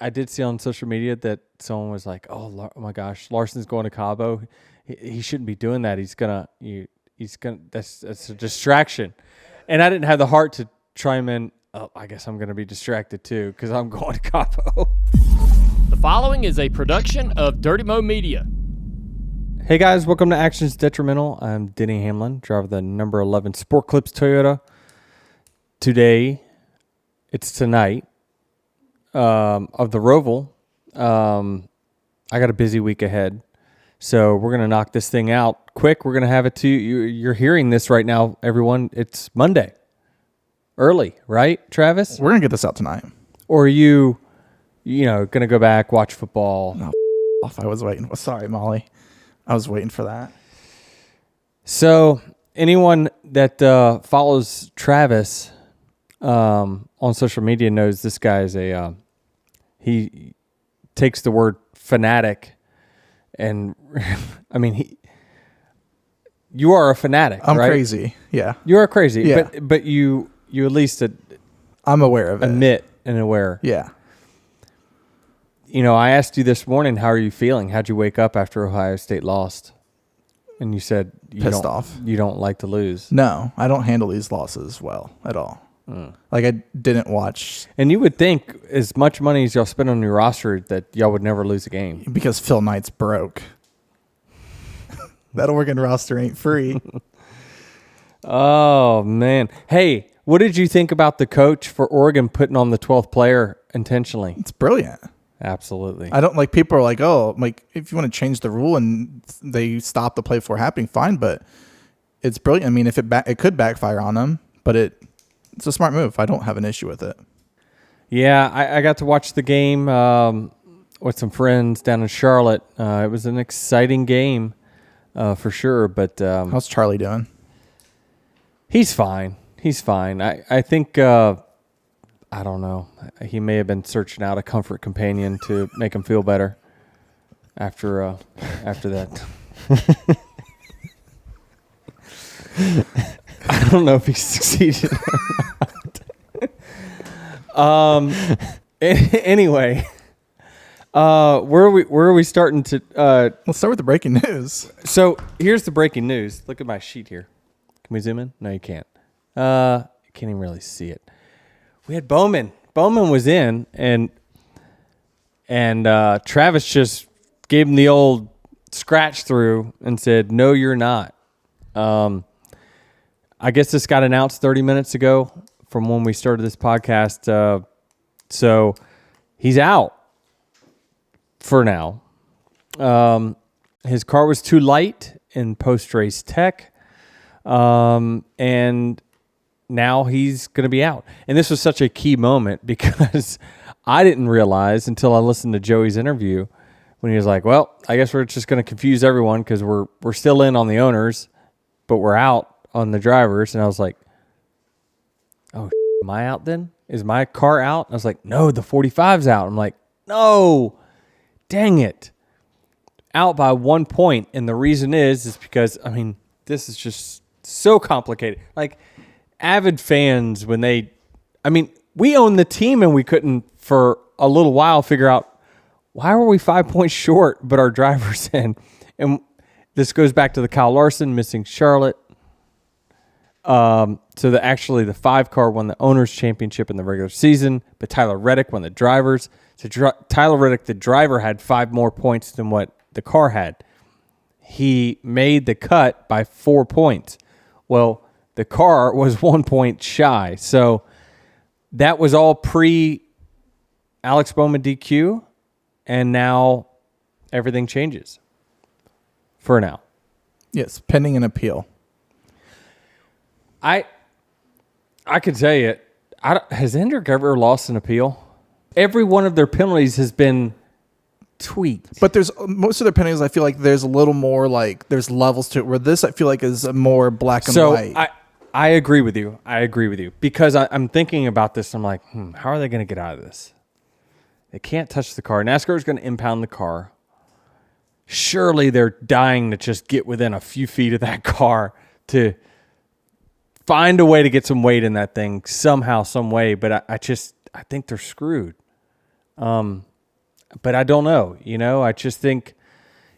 I did see on social media that someone was like, "Oh my gosh, Larson's going to Cabo. He shouldn't be doing that. He's gonna that's a distraction." And I didn't have the heart to chime in. Oh, I guess I'm gonna be distracted too because I'm going to Cabo. The following is a production of Dirty Mo Media. Hey guys, welcome to Action's Detrimental. I'm Denny Hamlin, driver of the number 11 Sport Clips Toyota. Today, it's tonight. Of the Roval, I got a busy week ahead, so we're gonna knock this thing out quick. We're gonna have it to you. You're hearing this right now, everyone. It's Monday, early, right, Travis? We're gonna get this out tonight. Or are you gonna go back, watch football? No, off. I was waiting. Sorry, Molly. I was waiting for that. So anyone that follows Travis on social media knows this guy is he takes the word fanatic, and I mean you are a fanatic. I'm right? crazy. Yeah, you are crazy. Yeah. but you at least I'm aware of it. Admit and aware. Yeah. I asked you this morning, how are you feeling? How'd you wake up after Ohio State lost? And you said pissed off. You don't like to lose. No, I don't handle these losses well at all. Like I didn't watch. And you would think as much money as y'all spend on your roster that y'all would never lose a game. Because Phil Knight's broke. That Oregon roster ain't free. Oh, man. Hey, what did you think about the coach for Oregon putting on the 12th player intentionally? It's brilliant. Absolutely. I don't like people are like, oh, like if you want to change the rule and they stop the play before happening, fine. But it's brilliant. I mean, if it could backfire on them, but it's a smart move. I don't have an issue with it. Yeah, I got to watch the game with some friends down in Charlotte. It was an exciting game for sure. But how's Charlie doing? He's fine. He's fine. I think, I don't know. He may have been searching out a comfort companion to make him feel better after that. I don't know if he succeeded or not. Anyway, where are we starting to? Let's start with the breaking news. So here's the breaking news. Look at my sheet here. Can we zoom in? No, you can't. You can't even really see it. We had Bowman. Bowman was in, and Travis just gave him the old scratch through and said, "No, you're not." I guess this got announced 30 minutes ago from when we started this podcast. So he's out for now. His car was too light in post-race tech. And now he's going to be out. And this was such a key moment because I didn't realize until I listened to Joey's interview when he was like, well, I guess we're just going to confuse everyone because we're still in on the owners, but we're out on the drivers. And I was like, oh, am I out then? Is my car out? I was like, no, the 45's out. I'm like, no, dang it. Out by 1 point. And the reason is because, I mean, this is just so complicated. Like, avid fans, we own the team and we couldn't for a little while figure out why were we 5 points short, but our driver's in. And this goes back to the Kyle Larson missing Charlotte. So the 5 car won the owners championship in the regular season, but Tyler Reddick won the drivers. So Tyler Reddick, the driver, had 5 more points than what the car had. He made the cut by 4 points. Well, the car was 1 point shy. So that was all pre-Alex Bowman DQ, and now everything changes for now. Yes, pending an appeal. I could tell you, has Hendrick ever lost an appeal? Every one of their penalties has been tweaked. But there's most of their penalties, I feel like there's a little more like there's levels to it, where this I feel like is more black and white. So I agree with you. Because I'm thinking about this. I'm like, how are they going to get out of this? They can't touch the car. NASCAR is going to impound the car. Surely they're dying to just get within a few feet of that car to find a way to get some weight in that thing somehow, some way. But I think they're screwed. but I don't know. I just think,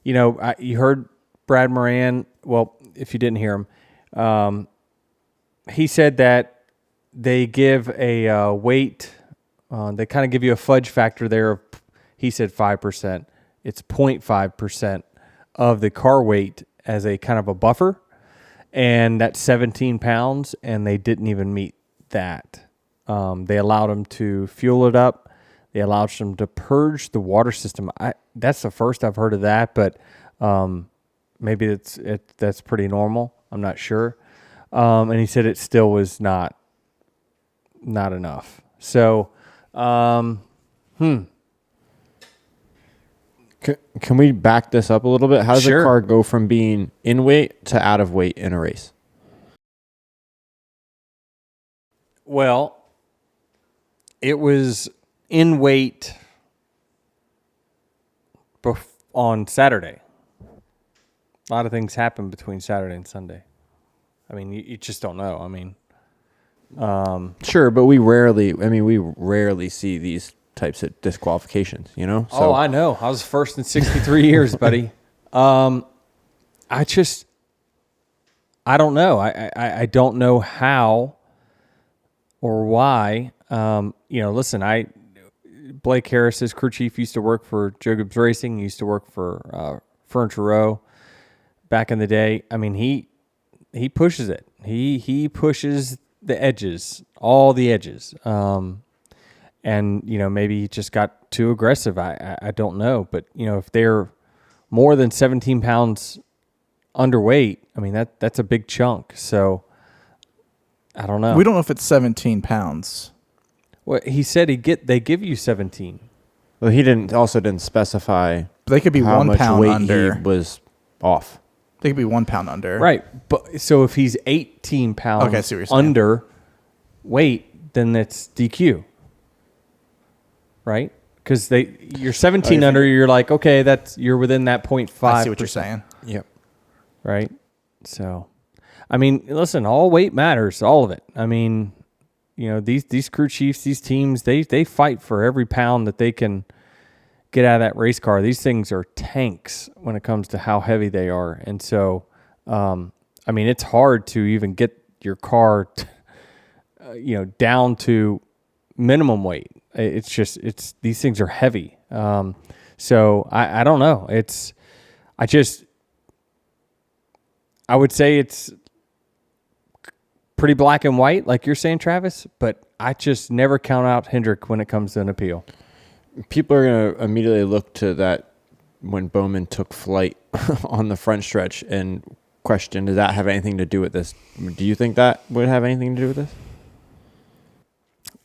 you heard Brad Moran. Well, if you didn't hear him, he said that they give a weight. They kind of give you a fudge factor there of, he said 5%. It's 0.5% of the car weight as a kind of a buffer. And that's 17 pounds, and they didn't even meet that. They allowed them to fuel it up. They allowed them to purge the water system. That's the first I've heard of that, but maybe that's pretty normal. I'm not sure. And he said it still was not enough. So, Can we back this up a little bit? How does Sure. a car go from being in weight to out of weight in a race? Well, it was in weight on Saturday. A lot of things happen between Saturday and Sunday. I mean, you just don't know. I mean, Sure, but we rarely see these types of disqualifications, So, oh, I know. I was first in 63 years, buddy. I don't know. I don't know how or why. Listen, Blake Harris, his crew chief, used to work for Joe Gibbs Racing. He used to work for Furniture Row back in the day. I mean, he pushes it. He pushes the edges, all the edges. And, maybe he just got too aggressive. I don't know. But, if they're more than 17 pounds underweight, I mean, that's a big chunk. So, I don't know. We don't know if it's 17 pounds. Well, he said they give you 17. well, he didn't specify But they could be how 1 much pound weight under. he was off. They could be 1 pound under. Right. But so if he's 18 pounds Okay, I see what you're saying. under weight, then that's DQ. Right? Because you're 17 under, you're like, okay, you're within that 0.5. I see what you're saying. Yep. Right? So, I mean, listen, all weight matters, all of it. I mean, these crew chiefs, these teams, they fight for every pound that they can get out of that race car. These things are tanks when it comes to how heavy they are. And so, I mean, it's hard to even get your car, down to minimum weight. These things are heavy. So I don't know. I would say it's pretty black and white, like you're saying, Travis, but I just never count out Hendrick when it comes to an appeal. People are going to immediately look to that when Bowman took flight on the front stretch and question, does that have anything to do with this? Do you think that would have anything to do with this?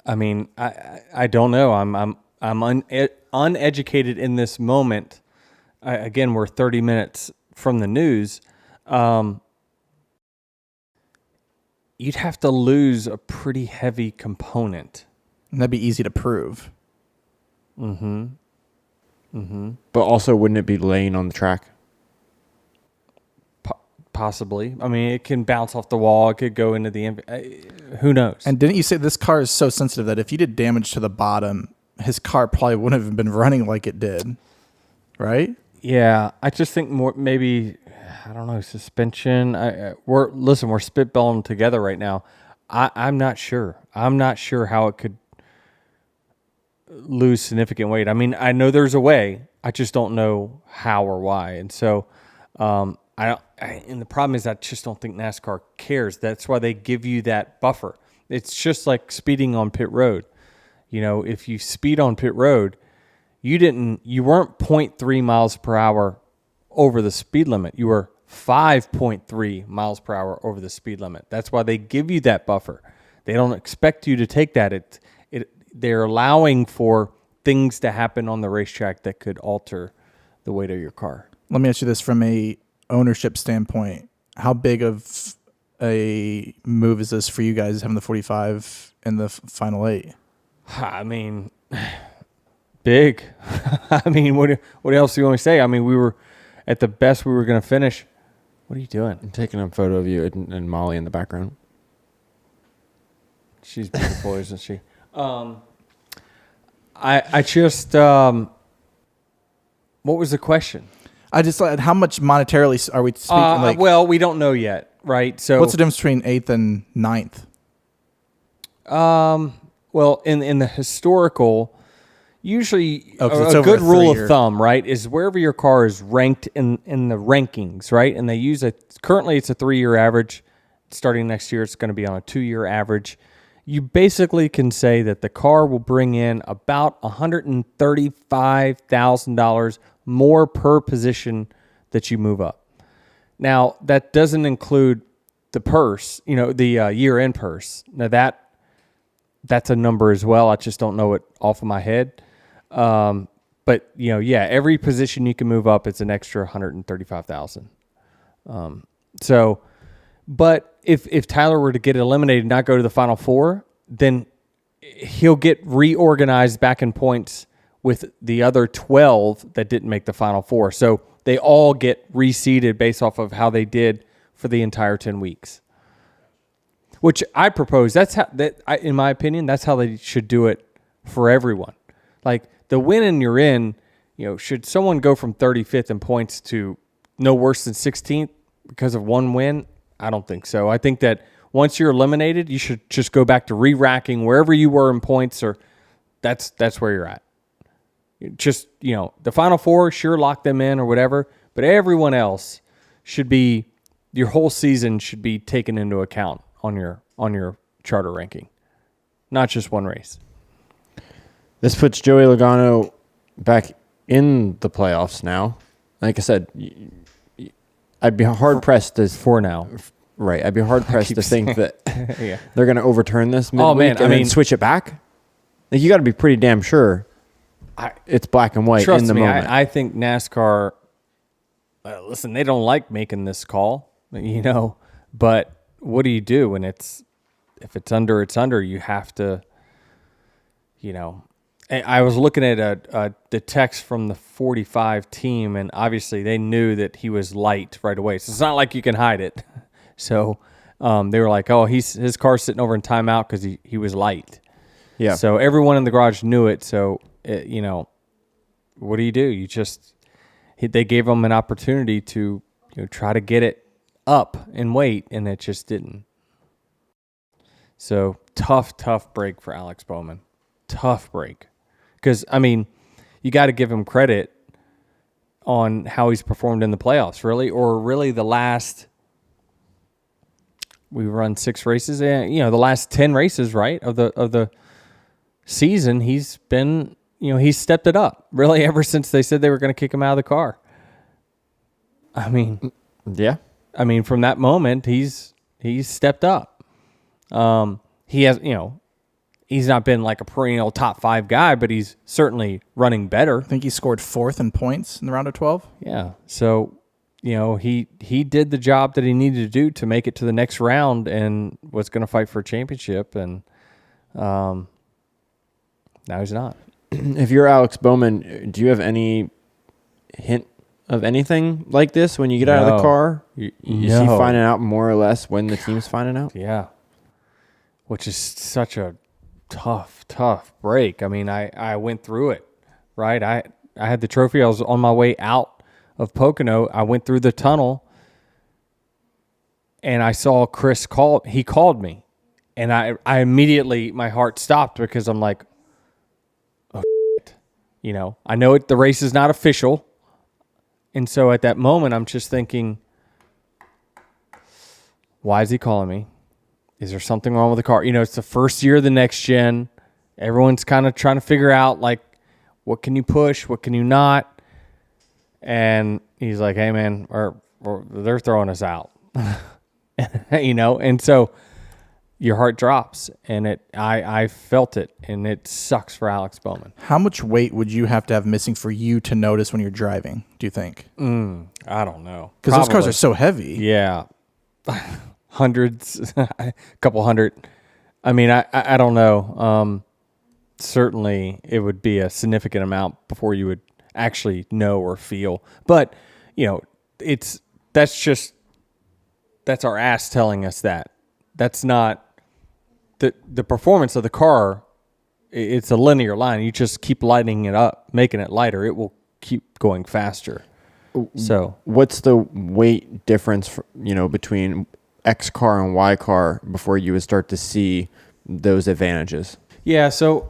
I mean, I don't know. I'm uneducated in this moment. Again, we're 30 minutes from the news. You'd have to lose a pretty heavy component. And that'd be easy to prove. Mm-hmm. Mm-hmm. But also, wouldn't it be laying on the track? Possibly. I mean, it can bounce off the wall. It could go into the... who knows? And didn't you say this car is so sensitive that if you did damage to the bottom, his car probably wouldn't have been running like it did, right? Yeah, I just think more maybe, I don't know, suspension. We're spitballing together right now. I'm not sure. I'm not sure how it could lose significant weight. I mean, I know there's a way. I just don't know how or why. And so, and the problem is I just don't think NASCAR cares. That's why they give you that buffer. It's just like speeding on pit road. If you speed on pit road, you weren't 0.3 miles per hour over the speed limit. You were 5.3 miles per hour over the speed limit. That's why they give you that buffer. They don't expect you to take that. They're allowing for things to happen on the racetrack that could alter the weight of your car. Let me ask you this from a ownership standpoint. How big of a move is this for you guys having the 45 in the final 8? I mean, big. I mean, what else do you want to say? I mean, we were at the best we were going to finish. What are you doing? I'm taking a photo of you and Molly in the background. She's beautiful, isn't she? I just, What was the question? I just like how much monetarily are we speaking? Well, we don't know yet, right? So what's the difference between 8th and 9th? Well, in the historical, usually Oh, 'cause it's a over good a rule of 3-year. thumb, right, is wherever your car is ranked in the rankings, right? And they use currently it's a 3-year average. Starting next year, it's going to be on a 2-year average. You basically can say that the car will bring in about $135,000 more per position that you move up. Now, that doesn't include the purse, the year-end purse. Now, that's a number as well. I just don't know it off of my head. But, every position you can move up, it's an extra $135,000. But if Tyler were to get eliminated and not go to the Final Four, then he'll get reorganized back in points with the other 12 that didn't make the Final Four. So they all get reseeded based off of how they did for the entire 10 weeks. Which I propose, in my opinion, that's how they should do it for everyone. Like the win and you're in, should someone go from 35th in points to no worse than 16th because of one win? I don't think so. I think that once you're eliminated, you should just go back to re-racking wherever you were in points, or that's where you're at. Just, the Final Four, sure, lock them in or whatever, but everyone else should be, your whole season should be taken into account on your charter ranking, not just one race. This puts Joey Logano back in the playoffs now. Like I said, I'd be hard-pressed to... For now. Right. I'd be hard-pressed to think that Yeah. they're going to overturn this midweek man, and then switch it back. Like, you got to be pretty damn sure it's black and white Trust in the me, moment. I think NASCAR, listen, they don't like making this call, but what do you do when if it's under, it's under. You have to, I was looking at the text from the 45 team, and obviously they knew that he was light right away. So it's not like you can hide it. So they were like, oh, his car's sitting over in timeout because he was light. Yeah. So everyone in the garage knew it. So, what do? You they gave him an opportunity to try to get it up and wait, and it just didn't. So tough break for Alex Bowman. Tough break. Because, you got to give him credit on how he's performed in the playoffs, really, or really the last, we run 6 races, and the last 10 races, right, of the season, he's been, he's stepped it up, really, ever since they said they were going to kick him out of the car. Yeah. From that moment, he's stepped up. He has, he's not been like a perennial top 5 guy, but he's certainly running better. I think he scored 4th in points in the round of 12. Yeah. So, he did the job that he needed to do to make it to the next round and was going to fight for a championship. And now he's not. If you're Alex Bowman, do you have any hint of anything like this when you get out of the car? You see finding out more or less when the team's finding out? Yeah. Which is such a tough break. I went through it, right? I had the trophy. I was on my way out of Pocono. I went through the tunnel, and I saw Chris call. He called me, and I immediately, my heart stopped because I'm like, oh, shit. I know the race is not official, and so at that moment, I'm just thinking, why is he calling me? Is there something wrong with the car? It's the first year of the next gen. Everyone's kind of trying to figure out, like, what can you push? What can you not? And he's like, hey, man, they're throwing us out. And so your heart drops. And I felt it, and it sucks for Alex Bowman. How much weight would you have to have missing for you to notice when you're driving, do you think? I don't know. Because those cars are so heavy. Yeah. Hundreds, a couple hundred. I don't know. Certainly it would be a significant amount before you would actually know or feel. But, that's our ass telling us that. That's not the performance of the car. It's a linear line. You just keep lighting it up, making it lighter. It will keep going faster. So what's the weight difference, between X car and Y car before you would start to see those advantages? yeah, so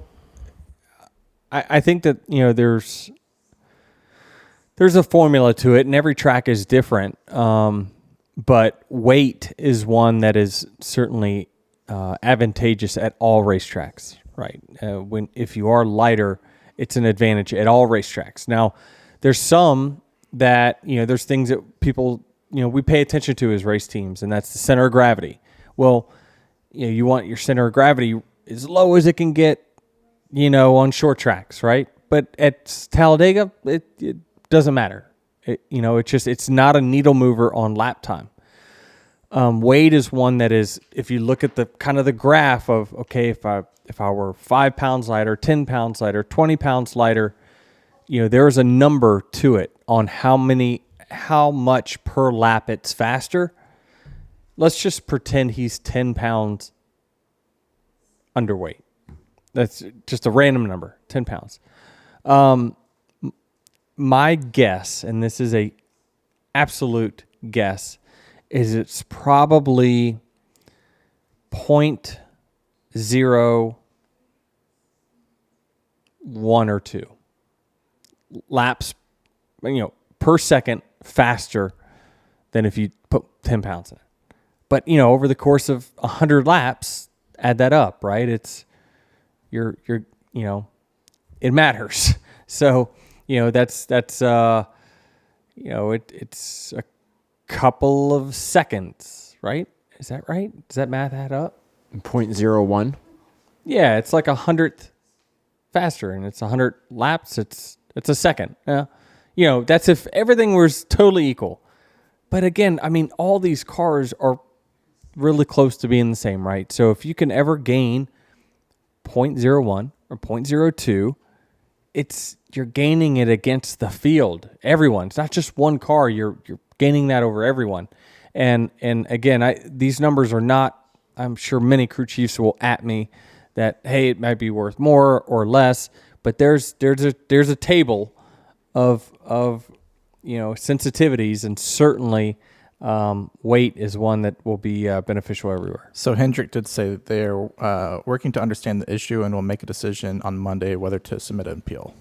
I think that there's a formula to it, and every track is different. But weight is one that is certainly advantageous at all racetracks, right? If you are lighter, it's an advantage at all racetracks. Now, there's some that there's things that people we pay attention to as race teams, and that's the center of gravity. Well, you want your center of gravity as low as it can get, on short tracks, right? But at Talladega, it doesn't matter. It's not a needle mover on lap time. Weight is one that is, if you look at the kind of the graph of, okay, if I were 5 pounds lighter, 10 pounds lighter, 20 pounds lighter, there's a number to it on how much per lap it's faster. Let's just pretend he's 10 pounds underweight. That's just a random number, 10 pounds. My guess, and this is a absolute guess, is it's probably 0.01 or 2 laps, per second faster than if you put 10 pounds in it. But, over the course of 100 laps, add that up, right? It's it matters. So, it's a couple of seconds, right? Is that right? Does that math add up? 0.01. Yeah, it's like 100th faster, and it's 100 laps. It's a second. That's if everything was totally equal. But again, all these cars are really close to being the same, right? So if you can ever gain 0.01 or 0.02, you're gaining it against the field. Everyone. It's not just one car. You're gaining that over everyone. And again, these numbers are not. I'm sure many crew chiefs will at me that, hey, it might be worth more or less. But there's a table of sensitivities, and certainly weight is one that will be beneficial everywhere. So Hendrick did say that they're working to understand the issue and will make a decision on Monday whether to submit an appeal.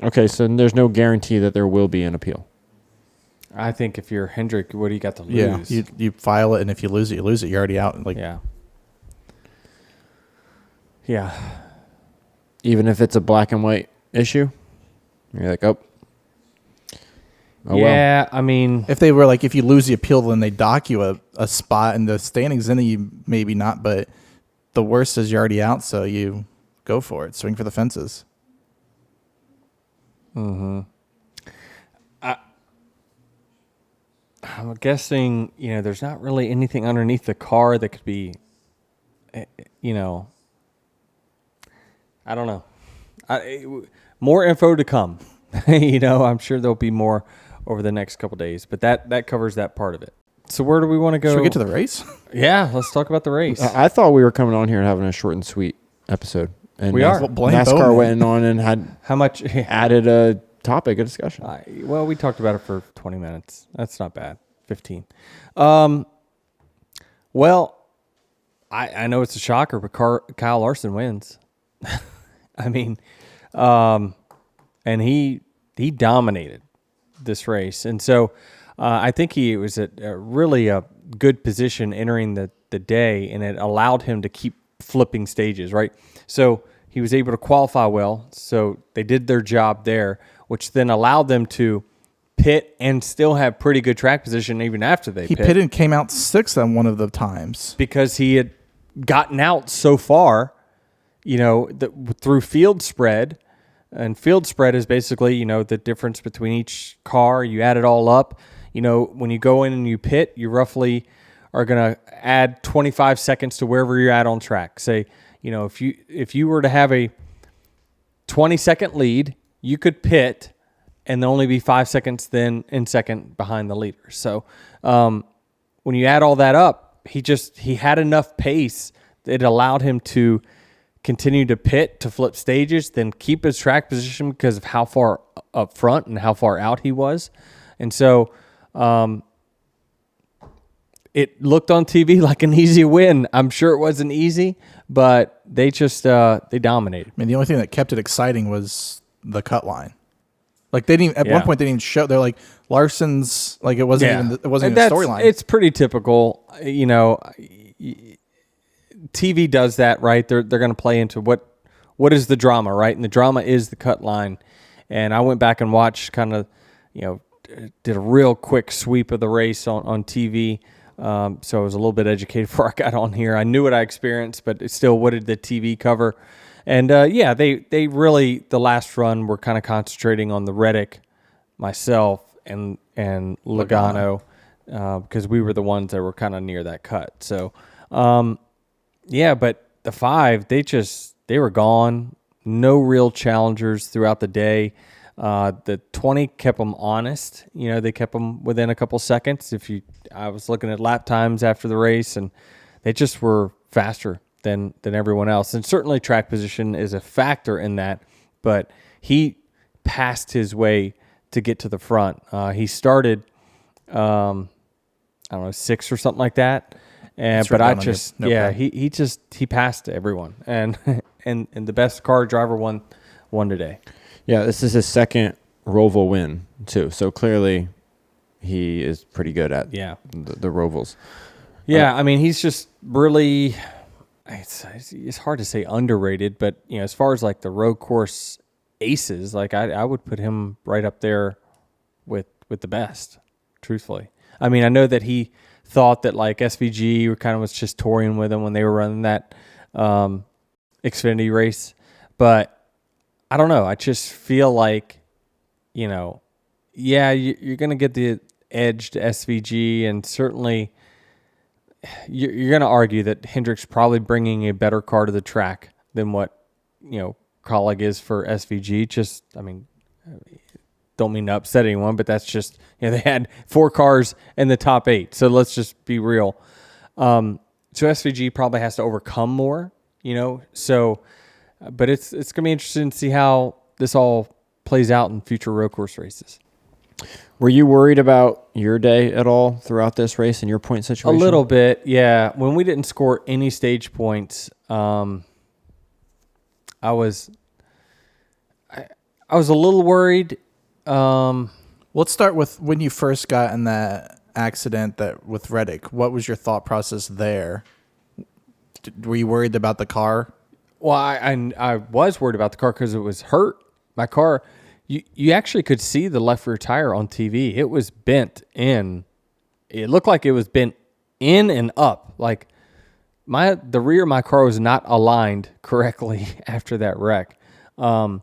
Okay, so there's no guarantee that there will be an appeal. I think if you're Hendrick, what do you got to lose? Yeah, you file it, and if you lose it, you lose it. You're already out. Yeah. Even if it's a black and white issue, you're like, oh yeah, well. If they were like, if you lose the appeal, then they dock you a spot in the standings, then you maybe not. But the worst is you're already out, so you go for it. Swing for the fences. Mm-hmm. I'm guessing, there's not really anything underneath the car that could be, I don't know. More info to come. I'm sure there'll be more over the next couple days, but that covers that part of it. So where do we want to go? Should we get to the race? Yeah, let's talk about the race. I thought we were coming on here and having a short and sweet episode. And we are. NASCAR Bowman. went on and had how much added a topic of discussion. Well, we talked about it for 20 minutes. That's not bad. 15. Well, I know it's a shocker, but Kyle Larson wins. And he dominated this race. And so I think he was at really a good position entering the day, and it allowed him to keep flipping stages, right? So he was able to qualify well. So they did their job there, which then allowed them to pit and still have pretty good track position even after they He pitted and came out sixth on one of the times. Because he had gotten out so far, through field spread. And field spread is basically, the difference between each car. You add it all up. When you go in and you pit, you roughly are going to add 25 seconds to wherever you're at on track. Say, if you were to have a 20-second lead, you could pit and only be 5 seconds then in second behind the leader. So when you add all that up, he had enough pace that it allowed him to continue to pit, to flip stages, then keep his track position because of how far up front and how far out he was. And so it looked on TV like an easy win. I'm sure it wasn't easy, but they just they dominated. I mean, the only thing that kept it exciting was the cut line. Like they didn't at one point they didn't even show. They're like Larson's like it wasn't even a storyline. It's pretty typical, you know. TV does that, right? They're going to play into what is the drama, right? And the drama is the cut line. And I went back and watched kind of, you know, did a real quick sweep of the race on TV. So I was a little bit educated before I got on here. I knew what I experienced, but still, what did the TV cover? And they really, the last run, were kind of concentrating on the Reddick, myself, and Logano, because we were the ones that were kind of near that cut. So, but the 5, they were gone. No real challengers throughout the day. The 20 kept them honest. You know, they kept them within a couple seconds. I was looking at lap times after the race, and they just were faster than everyone else. And certainly track position is a factor in that, but he passed his way to get to the front. He started, I don't know, 6th or something like that. He passed everyone, and the best car driver won today. Yeah, this is his second Roval win too. So clearly, he is pretty good at the Rovals. Yeah, I mean, he's just really. It's hard to say underrated, but you know, as far as like the road course aces, like I would put him right up there with the best. Truthfully, I mean, I know that he thought that like SVG kind of was just touring with him when they were running that Xfinity race, but I don't know. I just feel like, you know, you're going to get the edge to SVG, and certainly you're going to argue that Hendrick's probably bringing a better car to the track than what, you know, Colleague is for SVG. Just, I mean, don't mean to upset anyone, but that's just, you know, they had 4 cars in the top 8. So let's just be real. So SVG probably has to overcome more, you know, so, but it's going to be interesting to see how this all plays out in future road course races. Were you worried about your day at all throughout this race and your point situation? A little bit, yeah. When we didn't score any stage points, I was a little worried. Let's start with when you first got in that accident with Reddick. What was your thought process there? Were you worried about the car? Well, I was worried about the car because it was hurt. My car. You actually could see the left rear tire on TV. It was bent in. It looked like it was bent in and up. Like the rear of my car was not aligned correctly after that wreck. The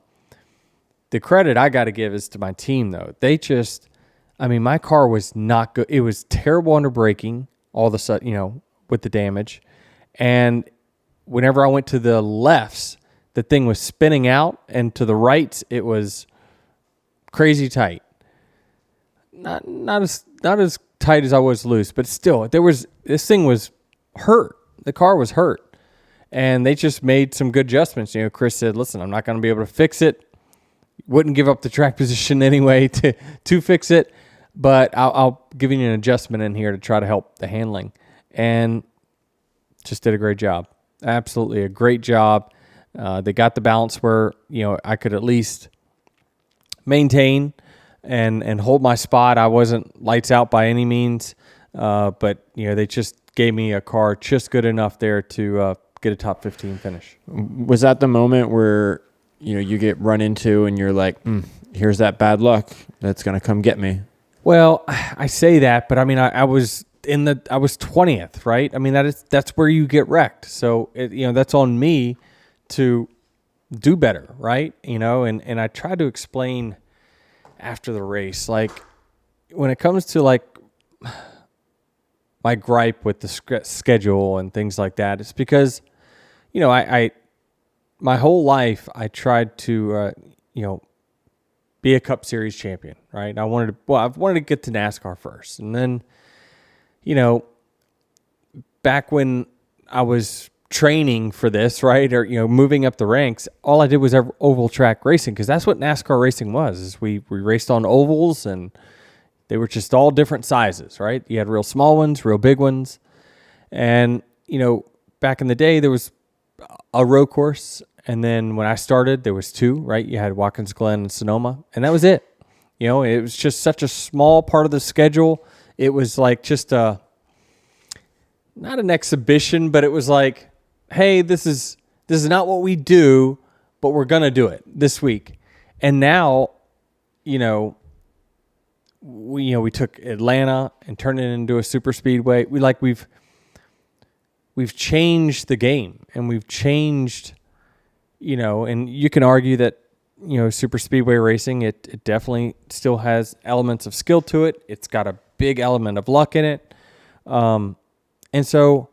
credit I got to give is to my team, though. My car was not good. It was terrible under braking all of a sudden, you know, with the damage. And whenever I went to the lefts, the thing was spinning out, and to the rights, it was crazy tight. Not as tight as I was loose, but still, this thing was hurt. The car was hurt, and they just made some good adjustments. You know, Chris said, "Listen, I'm not going to be able to fix it. Wouldn't give up the track position anyway to fix it, but I'll give you an adjustment in here to try to help the handling," and just did a great job. Absolutely a great job. They got the balance where, you know, I could at least maintain and hold my spot. I wasn't lights out by any means, but you know, they just gave me a car just good enough there to get a top 15 finish. Was that the moment where, you know, you get run into and you're like, here's that bad luck that's going to come get me? Well, I say that, but I mean, I was 20th, right? I mean, that's where you get wrecked. So that's on me to do better, right? You know, and I tried to explain after the race, like when it comes to like my gripe with the schedule and things like that, it's because, you know, I my whole life I tried to be a Cup Series champion, right? I wanted to get to NASCAR first, and then, you know, back when I was training for this, right? Or, moving up the ranks. All I did was oval track racing, because that's what NASCAR racing was. Is we raced on ovals, and they were just all different sizes, right? You had real small ones, real big ones. And, back in the day, there was a road course. And then when I started, there was 2, right? You had Watkins Glen and Sonoma, and that was it. It was just such a small part of the schedule. It was like just not an exhibition, but it was like, hey, this is not what we do, but we're going to do it this week. And now, we took Atlanta and turned it into a super speedway. We've changed the game, and we've changed, and you can argue that, super speedway racing, it definitely still has elements of skill to it. It's got a big element of luck in it. And so,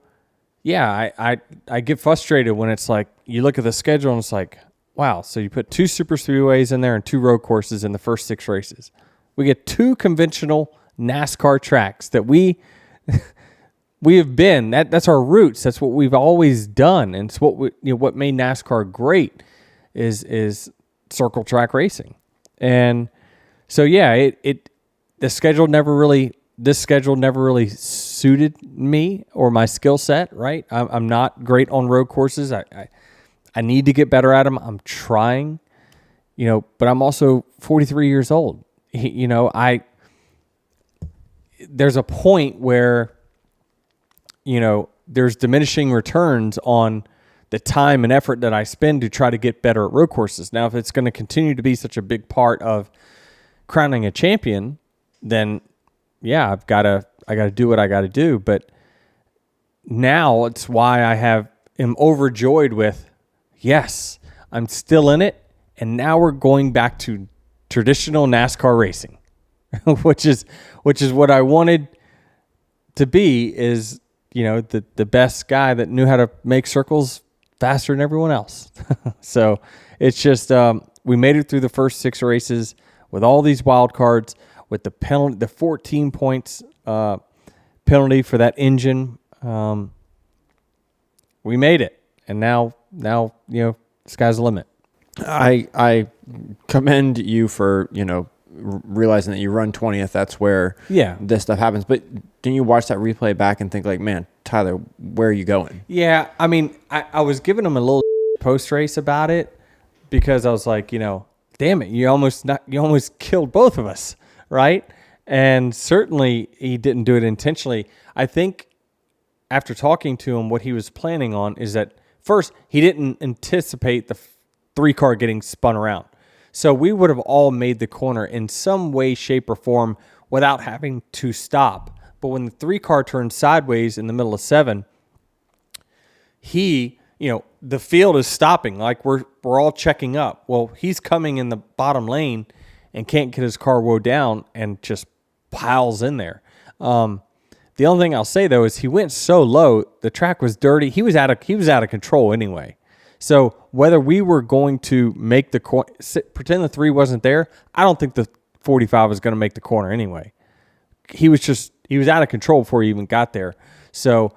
yeah, I get frustrated when it's like, you look at the schedule and it's like, wow, so you put 2 super speedways in there and 2 road courses in the first 6 races. We get 2 conventional NASCAR tracks that we have been. That's our roots. That's what we've always done, and it's what what made NASCAR great is circle track racing. And so yeah, this schedule never really suited me or my skill set. Right, I'm not great on road courses. I need to get better at them. I'm trying, but I'm also 43 years old. There's a point where, there's diminishing returns on the time and effort that I spend to try to get better at road courses. Now, if it's going to continue to be such a big part of crowning a champion, then yeah, I got to do what I got to do. But now it's why am overjoyed with, yes, I'm still in it. And now we're going back to traditional NASCAR racing, which is what I wanted to be, is, the best guy that knew how to make circles faster than everyone else. So it's just, we made it through the first 6 races with all these wild cards, with the penalty, the 14 points penalty for that engine. We made it, and now sky's the limit. I commend you for realizing that you run 20th. That's where this stuff happens. But didn't you watch that replay back and think like, man, Tyler, where are you going? Yeah, I mean, I was giving him a little post race about it, because I was like, damn it, you almost killed both of us, right? And certainly he didn't do it intentionally. I think after talking to him, what he was planning on is that, first, he didn't anticipate the 3-car getting spun around. So we would have all made the corner in some way, shape, or form without having to stop. But when the 3-car turned sideways in the middle of 7, the field is stopping. Like we're all checking up. Well, he's coming in the bottom lane and can't get his car wound down and just piles in there. The only thing I'll say though is he went so low, the track was dirty. He was out of control anyway. So whether we were going to make the corner, pretend the 3 wasn't there, I don't think the 45 was going to make the corner anyway. He was out of control before he even got there. So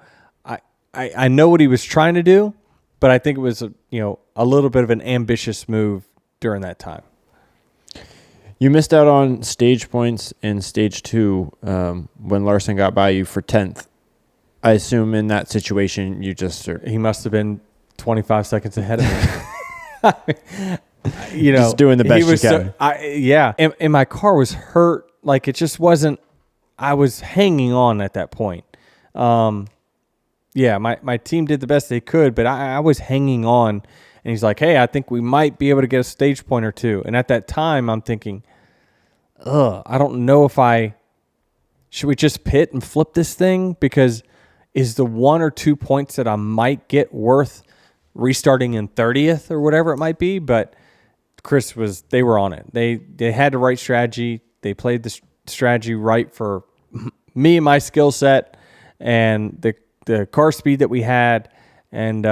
I know what he was trying to do, but I think it was a little bit of an ambitious move during that time. You missed out on stage points in stage 2 when Larson got by you for 10th. I assume in that situation he must have been 25 seconds ahead of me. Just doing the best you can. And my car was hurt. Like it just wasn't. I was hanging on at that point. My team did the best they could, but I was hanging on. And he's like, hey, I think we might be able to get a stage point or 2. And at that time, I'm thinking, I don't know if should we just pit and flip this thing? Because is the 1 or 2 points that I might get worth restarting in 30th or whatever it might be? But they were on it. They had the right strategy. They played the strategy right for me and my skill set and the car speed that we had. And,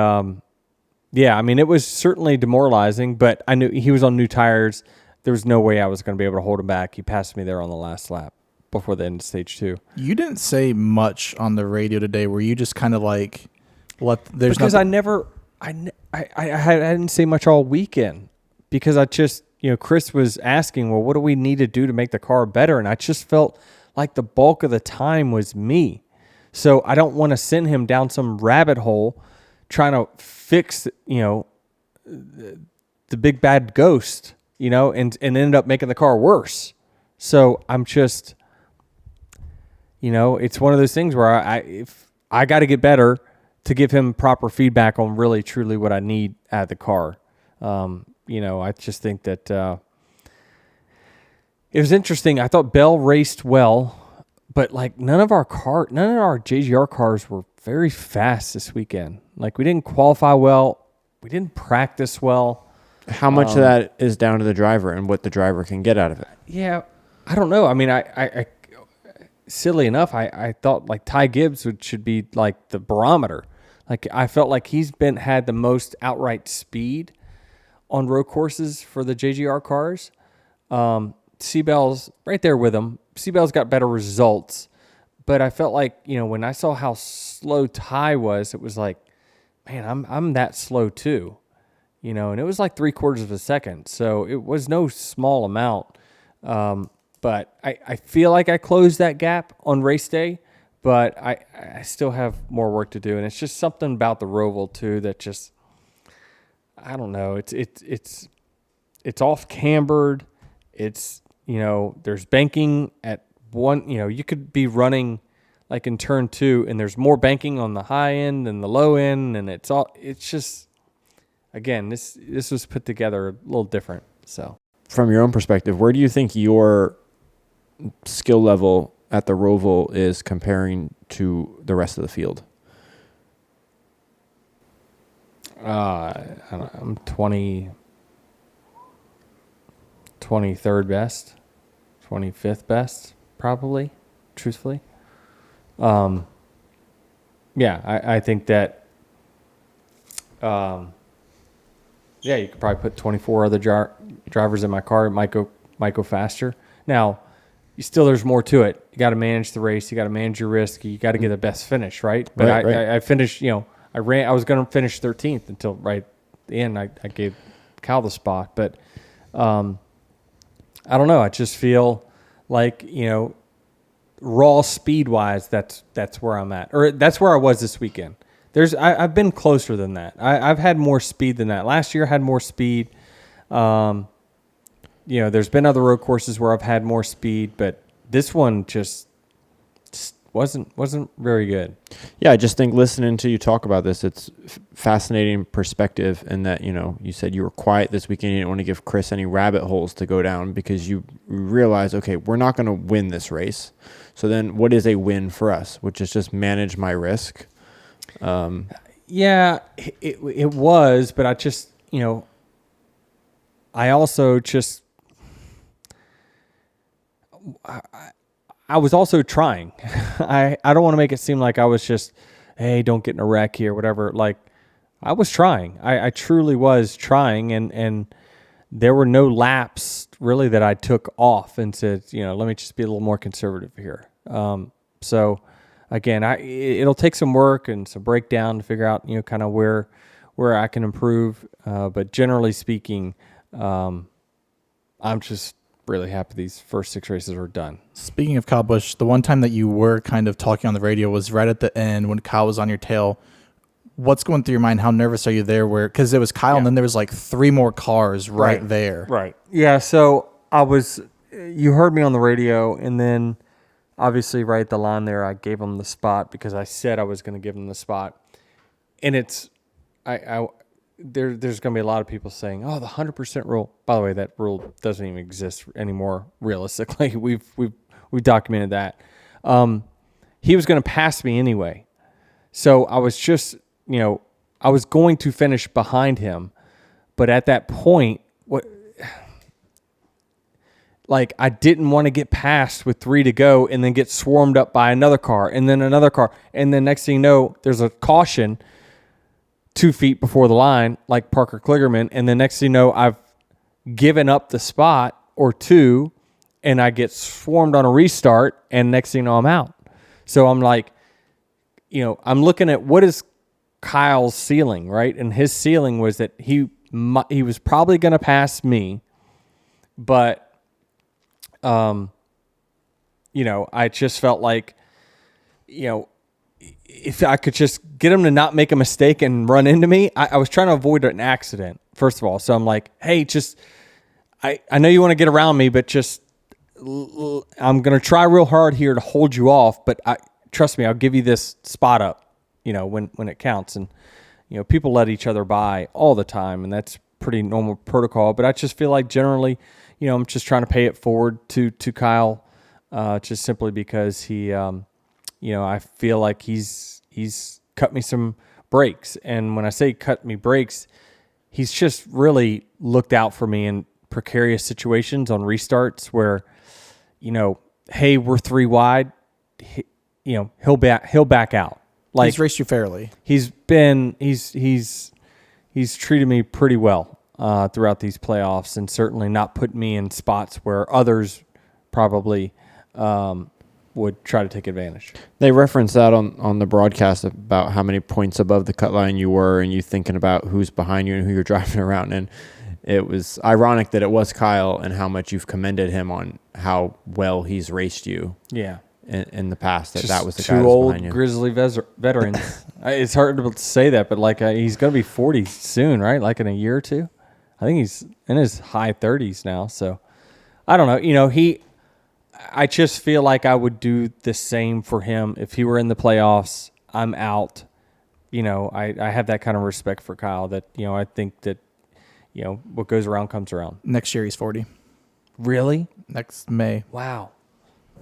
it was certainly demoralizing, but I knew he was on new tires. There was no way I was going to be able to hold him back. He passed me there on the last lap before the end of stage 2. You didn't say much on the radio today. Were you just kind of like Because I didn't say much all weekend because I just, Chris was asking, well, what do we need to do to make the car better? And I just felt like the bulk of the time was me. So I don't want to send him down some rabbit hole trying to fix, the big bad ghost, and end up making the car worse. So I'm just, it's one of those things where if I got to get better to give him proper feedback on really truly what I need out of the car. I just think that it was interesting. I thought Bell raced well, but like none of our JGR cars were very fast this weekend. Like we didn't qualify well, we didn't practice well. How much of that is down to the driver and what the driver can get out of it? Yeah, I don't know. I mean, I silly enough, I thought like Ty Gibbs should be like the barometer. Like I felt like he's had the most outright speed on road courses for the JGR cars. Seabell's right there with him. Seabell's got better results, but I felt like when I saw how slow Ty was, it was like, man, I'm that slow too, and it was like 3/4 of a second, so it was no small amount. But I feel like I closed that gap on race day. But I still have more work to do, and it's just something about the Roval too that just I don't know. It's off cambered. It's there's banking at one. You could be running like in turn 2, and there's more banking on the high end than the low end, and it's just again this was put together a little different. So from your own perspective, where do you think your skill level at the Roval is comparing to the rest of the field? I don't know, I'm 23rd best, 25th best, probably, truthfully. Yeah, I think that, you could probably put 24 other drivers in my car. It might go faster. Now, there's more to it. You got to manage the race. You got to manage your risk. You got to get the best finish, right? But right. I finished, I was going to finish 13th until right at the end. I gave Kyle the spot. But I don't know. I just feel like, raw speed-wise, that's where I'm at. Or that's where I was this weekend. I've been closer than that. I've had more speed than that. Last year I had more speed. There's been other road courses where I've had more speed, but this one just wasn't very good. Yeah, I just think listening to you talk about this, it's fascinating perspective in that, you said you were quiet this weekend. You didn't want to give Chris any rabbit holes to go down because you realize, okay, we're not going to win this race. So then what is a win for us, which is just manage my risk? Yeah, it was, but I just, I also just, I was also trying. I don't want to make it seem like I was just, hey, don't get in a wreck here, whatever. Like, I was trying. I truly was trying, and there were no laps really that I took off and said, let me just be a little more conservative here. So again, it'll take some work and some breakdown to figure out, kind of where I can improve. But generally speaking, I'm just really happy these first 6 races are done. Speaking of Kyle Busch, the one time that you were kind of talking on the radio was right at the end when Kyle was on your tail. What's going through your mind? How nervous are you there? Because it was Kyle, and then there was like 3 more cars right there. Right. Yeah. So you heard me on the radio, and then obviously right at the line there, I gave him the spot because I said I was going to give him the spot. And there's going to be a lot of people saying, "Oh, the 100% rule." By the way, that rule doesn't even exist anymore. Realistically, we've documented that. He was going to pass me anyway, so I was just, I was going to finish behind him, but at that point, I didn't want to get past with 3 to go and then get swarmed up by another car and then another car, and then next thing you know, there's a caution 2 feet before the line, like Parker Kligerman, and the next thing you know, I've given up the spot or 2, and I get swarmed on a restart, and next thing you know, I'm out. So I'm like, I'm looking at what is Kyle's ceiling, right? And his ceiling was that he was probably going to pass me, but, I just felt like, if I could just get him to not make a mistake and run into me, I was trying to avoid an accident, first of all. So I'm like, hey, I know you want to get around me, but I'm going to try real hard here to hold you off, but trust me, I'll give you this spot up, when it counts. And, people let each other by all the time, and that's pretty normal protocol. But I just feel like generally, I'm just trying to pay it forward to Kyle, just simply because he, I feel like he's cut me some breaks. And when I say cut me breaks, he's just really looked out for me in precarious situations on restarts where, hey, we're 3 wide. He'll back out. Like, he's raced you fairly. He's treated me pretty well throughout these playoffs, and certainly not put me in spots where others probably would try to take advantage. They referenced that on the broadcast about how many points above the cut line you were, and you thinking about who's behind you and who you're driving around. And it was ironic that it was Kyle and how much you've commended him on how well he's raced you. Yeah. In the past, that was the guy guy two that's old behind you. grizzly veterans. It's hard to say that, but he's going to be 40 soon, right? Like in a year or two. I think he's in his high 30s now. So I don't know. I just feel like I would do the same for him if he were in the playoffs. I'm out. I have that kind of respect for Kyle that I think that what goes around comes around. Next year he's 40. Really? Next May.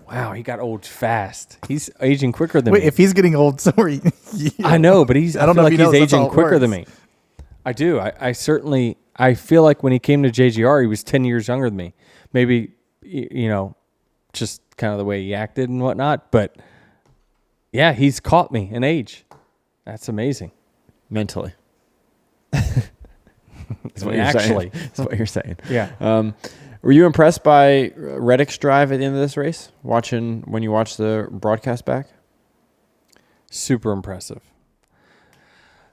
Wow, he got old fast. He's aging quicker than me. Wait, if he's getting old, so are you. I know, but I don't know like he's aging quicker than me. Works. I do. I certainly, I feel like when he came to JGR, he was 10 years younger than me. Maybe, just kind of the way he acted and whatnot. But, yeah, he's caught me in age. That's amazing. Mentally. That's what actually. That's what you're saying. Yeah. Were you impressed by Reddick's drive at the end of this race? When you watched the broadcast back? Super impressive.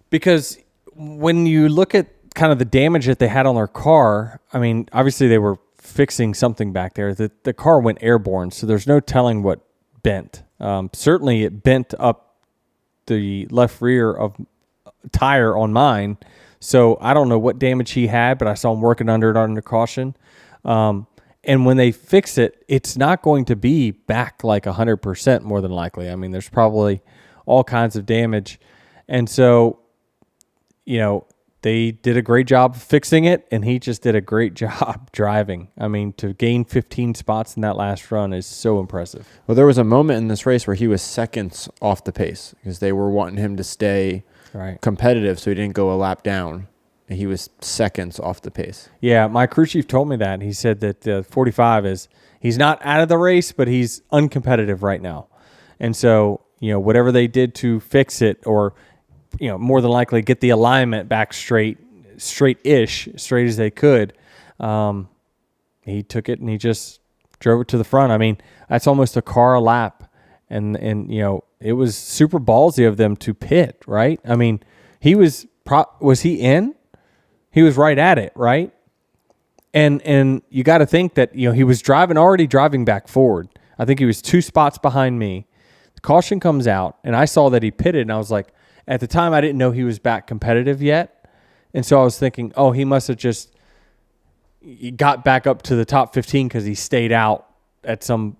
Because when you look at kind of the damage that they had on their car, I mean, obviously they were fixing something back there. The car went airborne, so there's no telling what bent. Certainly it bent up the left rear of tire on mine. So I don't know what damage he had, but I saw him working under caution. And when they fix it, it's not going to be back like 100% more than likely. I mean, there's probably all kinds of damage. And so, they did a great job fixing it, and he just did a great job driving. I mean, to gain 15 spots in that last run is so impressive. Well, there was a moment in this race where he was seconds off the pace because they were wanting him to stay competitive so he didn't go a lap down. And he was seconds off the pace. Yeah, my crew chief told me that. He said that 45 he's not out of the race, but he's uncompetitive right now. And so, whatever they did to fix it or, more than likely get the alignment back straight as they could, he took it and he just drove it to the front. I mean, that's almost a car a lap. And it was super ballsy of them to pit, right? I mean, he was he in? He was right at it, right? And you got to think that, he was already driving back forward. I think he was 2 spots behind me. The caution comes out, and I saw that he pitted, and I was like, at the time, I didn't know he was back competitive yet. And so I was thinking, oh, he must have he got back up to the top 15 because he stayed out at some,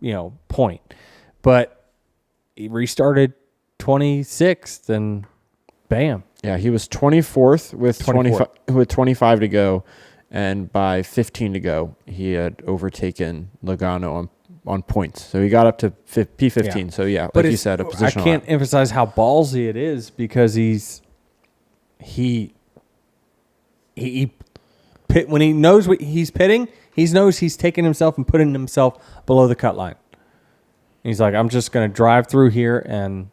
point. But he restarted 26th, and bam. Yeah, he was 24th with 25 to go, and by 15 to go, he had overtaken Logano on points. So he got up to P15. Yeah. So yeah, like you said, a position. I can't emphasize how ballsy it is because when he knows what he's pitting, he knows he's taking himself and putting himself below the cut line. He's like, I'm just going to drive through here and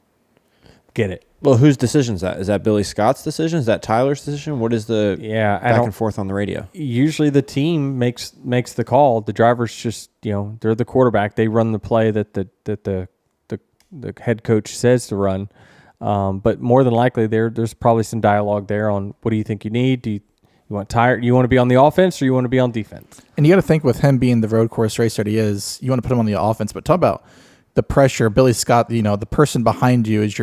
get it. Well, whose decision is that? Is that Billy Scott's decision? Is that Tyler's decision? What is the back and forth on the radio? Usually the team makes the call. The drivers just, they're the quarterback. They run the play that the head coach says to run. But more than likely, there's probably some dialogue there on what do you think you need? Do you want you want to be on the offense or you want to be on defense? And you got to think with him being the road course racer that he is, you want to put him on the offense. But talk about the pressure. Billy Scott, the person behind you is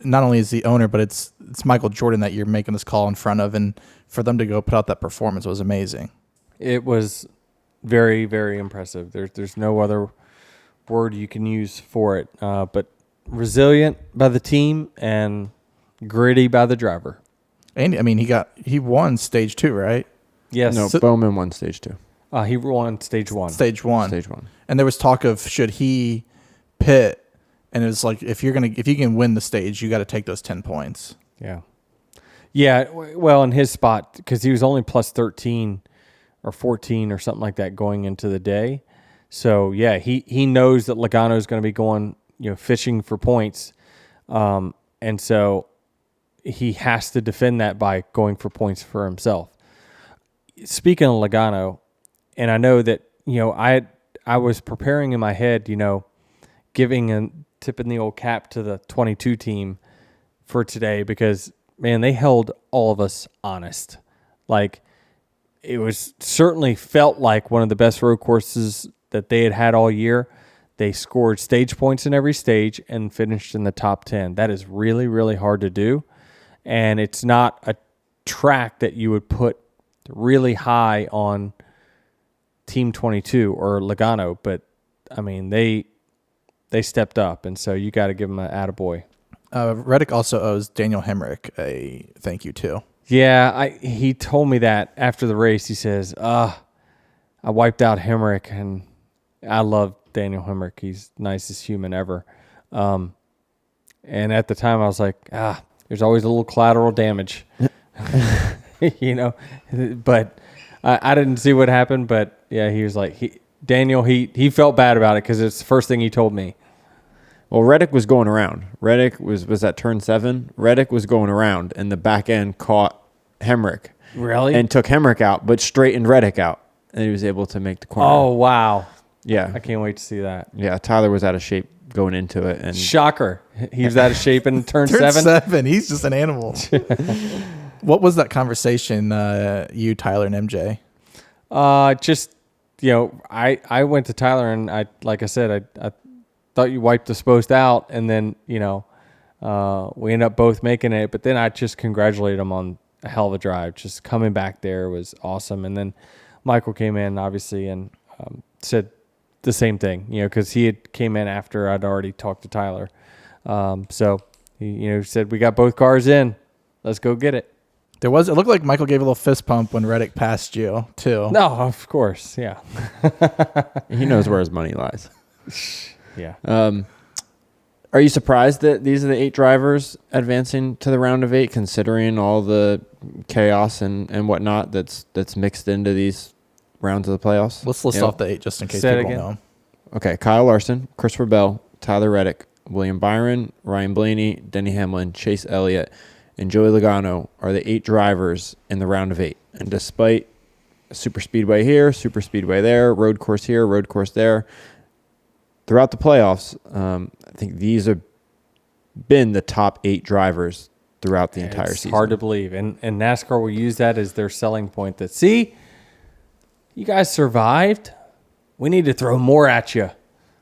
not only is the owner, but it's Michael Jordan that you're making this call in front of. And for them to go put out that performance was amazing. It was very, very impressive. There's no other word you can use for it. But resilient by the team and gritty by the driver. And I mean, he won stage 2, right? Yes. No, Bowman won stage 2. He won stage 1. Stage one. Stage 1. And there was talk of should he pit, and it was like if you can win the stage, you got to take those 10 points. Yeah. Yeah. Well, in his spot, because he was only plus 13 or 14 or something like that going into the day. So yeah, he knows that Logano is going to be going, fishing for points, and so he has to defend that by going for points for himself. Speaking of Logano, and I know that I was preparing in my head, tipping the old cap to the 22 team for today because man, they held all of us honest. Like it was certainly felt like one of the best road courses that they had all year. They scored stage points in every stage and finished in the top 10. That is really, really hard to do. And it's not a track that you would put really high on Team 22 or Logano. But, I mean, they stepped up. And so you got to give them an attaboy. Reddick also owes Daniel Hemrick a thank you, too. Yeah, he told me that after the race. He says, I wiped out Hemrick, and I love Daniel Hemrick. He's the nicest human ever. And at the time, I was like, there's always a little collateral damage. But I didn't see what happened. But, yeah, he was like, Daniel, he felt bad about it because it's the first thing he told me. Well, Reddick was going around. Reddick was at turn 7. Reddick was going around, and the back end caught Hemrick. Really? And took Hemrick out, but straightened Reddick out. And he was able to make the corner. Oh, wow. Yeah. I can't wait to see that. Yeah, Tyler was out of shape going into it. And shocker. He was out of shape in turn 7? Turn 7. He's just an animal. What was that conversation, you, Tyler, and MJ? I went to Tyler, and I thought you wiped us both out, and then, we ended up both making it. But then I just congratulated him on a hell of a drive. Just coming back there was awesome. And then Michael came in, obviously, and said the same thing, because he had came in after I'd already talked to Tyler. So he, said, we got both cars in. Let's go get it. It looked like Michael gave a little fist pump when Reddick passed you, too. No, of course, yeah. He knows where his money lies. Yeah. Are you surprised that these are the 8 drivers advancing to the round of 8, considering all the chaos and whatnot that's mixed into these rounds of the playoffs? Let's list off the 8 just in case Say people know. Okay, Kyle Larson, Christopher Bell, Tyler Reddick, William Byron, Ryan Blaney, Denny Hamlin, Chase Elliott, and Joey Logano are the 8 drivers in the round of 8. And despite super speedway here, super speedway there, road course here, road course there, throughout the playoffs, I think these have been the top 8 drivers throughout the entire season. It's hard to believe. And NASCAR will use that as their selling point that, see, you guys survived. We need to throw more at you.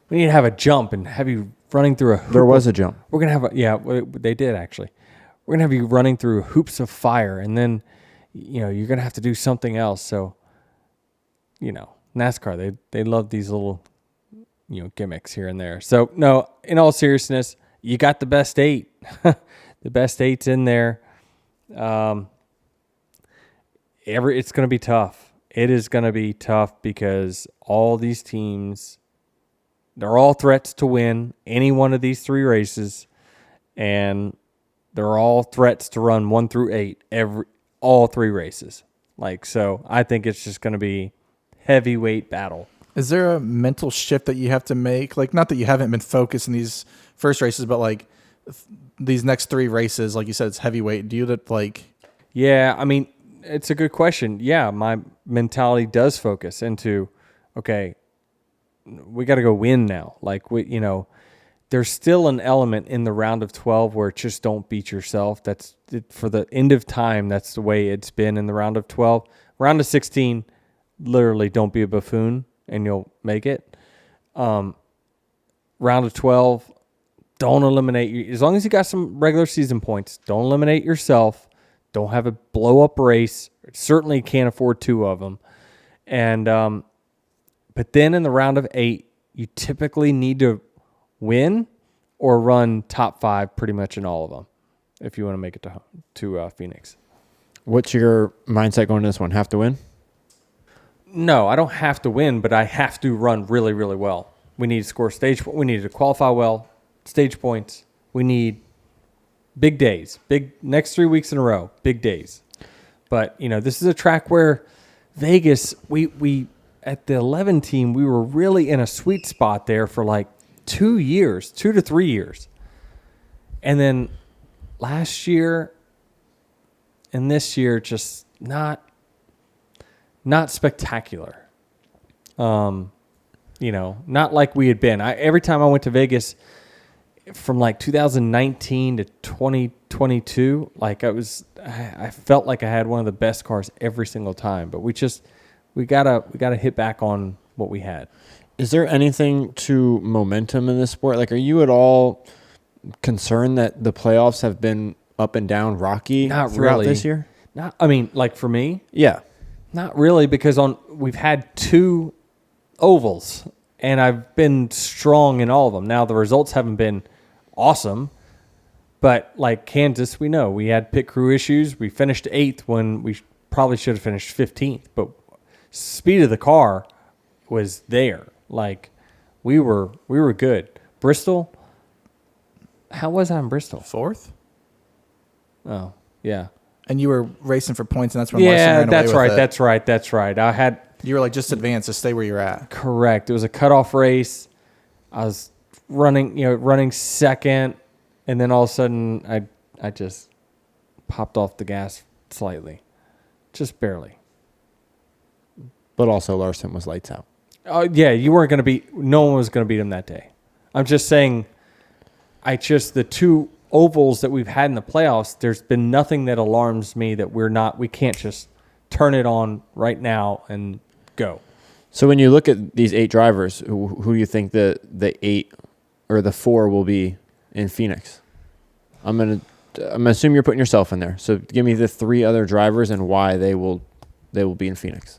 We need to have a jump and have you running through a hoop. There was a jump. We're going to have they did actually. We're going to have you running through hoops of fire, and then, you're going to have to do something else. So, NASCAR, they love these little, gimmicks here and there. So, no, in all seriousness, you got the best 8. The best 8's in there. It's going to be tough. It is going to be tough because all these teams, they're all threats to win any one of these 3 races, and they're all threats to run 1 through 8 all 3 races. So I think it's just going to be heavyweight battle. Is there a mental shift that you have to make? Not that you haven't been focused in these first races, but these next 3 races, like you said, it's heavyweight. Do you Yeah, I mean, it's a good question. Yeah, my mentality does focus into, okay, we got to go win now. there's still an element in the round of 12 where just don't beat yourself. That's it, for the end of time. That's the way it's been in the round of 12. Round of 16, literally don't be a buffoon and you'll make it. Round of 12, don't eliminate you. As long as you got some regular season points, don't eliminate yourself. Don't have a blow up race. Certainly can't afford 2 of them. And but then in the round of 8, you typically need to win or run top 5 pretty much in all of them if you want to make it to Phoenix. What's your mindset going to this one? Have to win? No, I don't have to win, but I have to run really, really well. We need to score we need to qualify well, stage points. We need big days, next 3 weeks in a row, big days. But, this is a track where Vegas, we at the 11 team, we were really in a sweet spot there for like 2 to 3 years. And then last year and this year, just not spectacular. Not like we had been. Every time I went to Vegas from like 2019 to 2022, like I felt like I had one of the best cars every single time, but we gotta hit back on what we had. Is there anything to momentum in this sport? Like, are you at all concerned that the playoffs have been up and down rocky throughout this year? Like for me? Yeah. Not really, because we've had 2 ovals, and I've been strong in all of them. Now, the results haven't been awesome, but like Kansas, we know we had pit crew issues. We finished 8th when we probably should have finished 15th, but speed of the car was there. Like we were good. Bristol, how was I in Bristol? 4th. Oh, yeah. And you were racing for points, and that's when Larson ran away with it. That's right. You were like, just advance, just stay where you're at. Correct. It was a cutoff race. I was running second, and then all of a sudden I just popped off the gas slightly, just barely. But also Larson was lights out. Yeah, no one was going to beat him that day. I'm just saying, the 2 ovals that we've had in the playoffs, there's been nothing that alarms me that we can't just turn it on right now and go. So when you look at these 8 drivers, who do you think the 8 or the 4 will be in Phoenix? I'm gonna assume you're putting yourself in there. So give me the 3 other drivers and why they will be in Phoenix.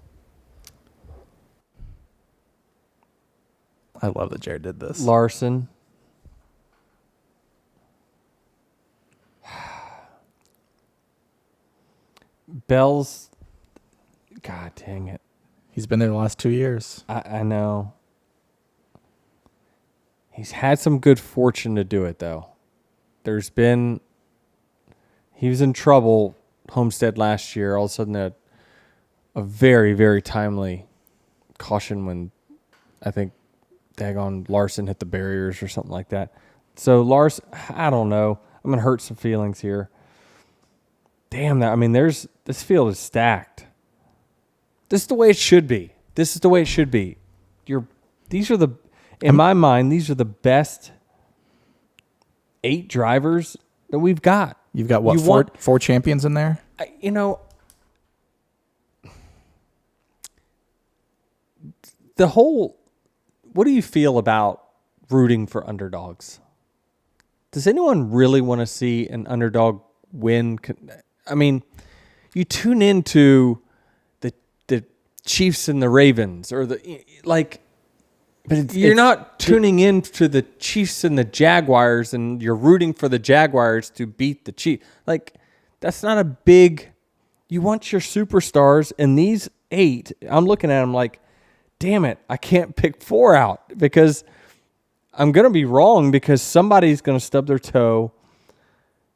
I love that Jared did this. Larson. Bell's. God dang it. He's been there the last 2 years. I know. He's had some good fortune to do it, though. He was in trouble Homestead last year. All of a sudden, a very, very timely caution when I think daggone Larson hit the barriers or something like that. So Larson, I don't know. I'm going to hurt some feelings here. Damn that. This field is stacked. This is the way it should be. In my mind, these are the best 8 drivers that we've got. You've got what, four champions in there? What do you feel about rooting for underdogs? Does anyone really want to see an underdog win? You tune into the Chiefs and the Ravens, or but you're not tuning into the Chiefs and the Jaguars, and you're rooting for the Jaguars to beat the Chiefs. That's not a big. You want your superstars, and these 8. I'm looking at them like, damn it, I can't pick 4 out because I'm going to be wrong, because somebody's going to stub their toe.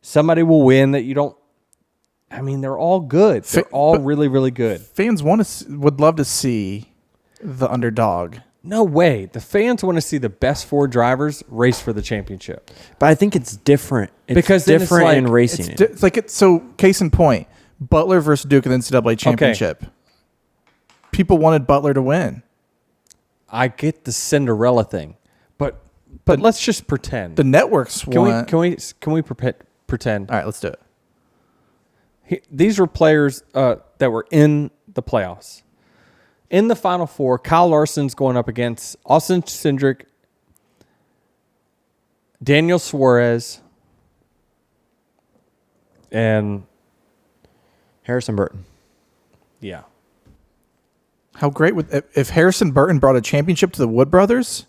Somebody will win that you don't. They're all good. They're all really, really good. Fans would love to see the underdog. No way. The fans want to see the best 4 drivers race for the championship. But I think it's different. Because different in racing. So case in point, Butler versus Duke in the NCAA championship. Okay. People wanted Butler to win. I get the Cinderella thing, but But let's just pretend. The networks want. Can we pretend? All right, let's do it. These were players that were in the playoffs. In the Final Four, Kyle Larson's going up against Austin Cindric, Daniel Suarez, and Harrison Burton. Yeah. How great would if Harrison Burton brought a championship to the Wood Brothers?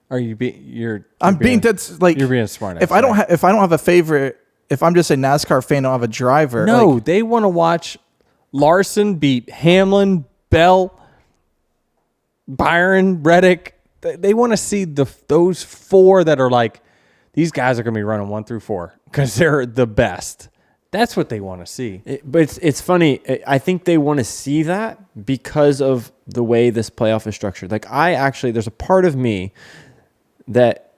Are you you're I'm being dead like you're being smart. If I don't have a favorite, if I'm just a NASCAR fan, I don't have a driver. No, like, they want to watch Larson beat Hamlin, Bell, Byron, Reddick. They want to see those four that are like, these guys are going to be running 1 through 4 because they're the best. That's what they want to see. But it's funny. I think they want to see that because of the way this playoff is structured. Like there's a part of me that,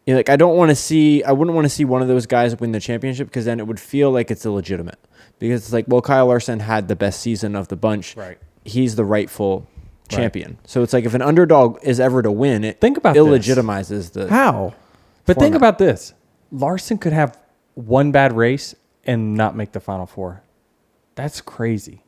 like, I wouldn't want to see one of those guys win the championship because then it would feel like it's illegitimate. Because it's like, well, Kyle Larson had the best season of the bunch. Right. He's the rightful champion. Right. So it's like if an underdog is ever to win, it illegitimizes the how. But format. Think about this: Larson could have one bad race and not make the Final Four. That's crazy.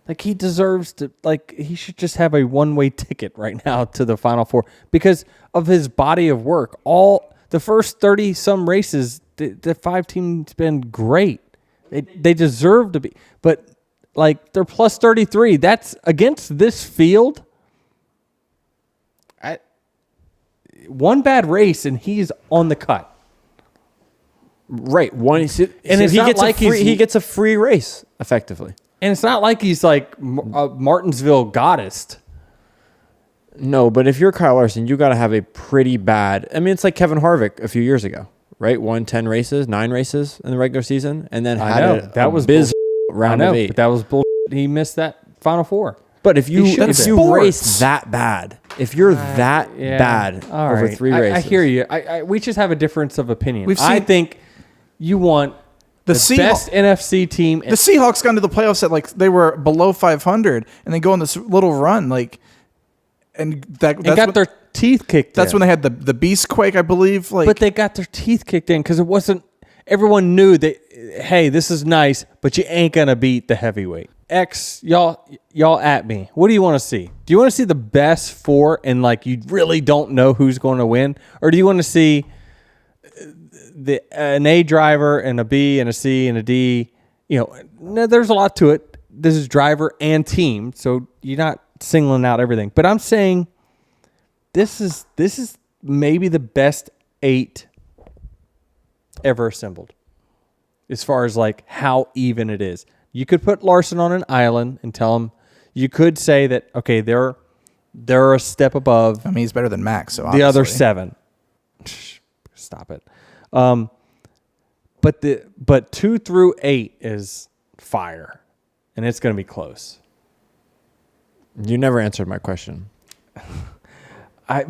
Like, he deserves to, like, he should just have a one-way ticket right now to the Final Four because of his body of work. All the first 30-some races, the 5 teams been great. They deserve to be. But, like, they're plus 33. That's against this field. One bad race, and he's on the cut. Right. One, and so he gets a free race, effectively. And it's not like he's like a Martinsville goddess. No, but if you're Kyle Larson, you got to have a pretty bad. I mean, it's like Kevin Harvick a few years ago, right? Won 9 races in the regular season, and then that was round of 8. But that was bullshit. He missed that Final Four. But if you race that bad, if you're that bad over 3 races, I hear you. We just have a difference of opinion. I think you want the best NFC team. The Seahawks got into the playoffs at like they were below 500, and they go on this little run and got their teeth kicked. That's when they had the beast quake, I believe. But they got their teeth kicked in because it wasn't. Everyone knew that. Hey, this is nice, but you ain't gonna beat the heavyweight. Y'all at me. What do you want to see? Do you want to see the best 4 and like you really don't know who's going to win, or do you want to see an A driver and a B and a C and a D? No, there's a lot to it. This is driver and team, so you're not singling out everything. But I'm saying this is maybe the best 8 ever assembled, as far as like how even it is. You could put Larson on an island and tell him. You could say that okay, they're a step above. I mean, he's better than Max. So the other 7. Stop it. But 2 through 8 is fire, and it's going to be close. You never answered my question.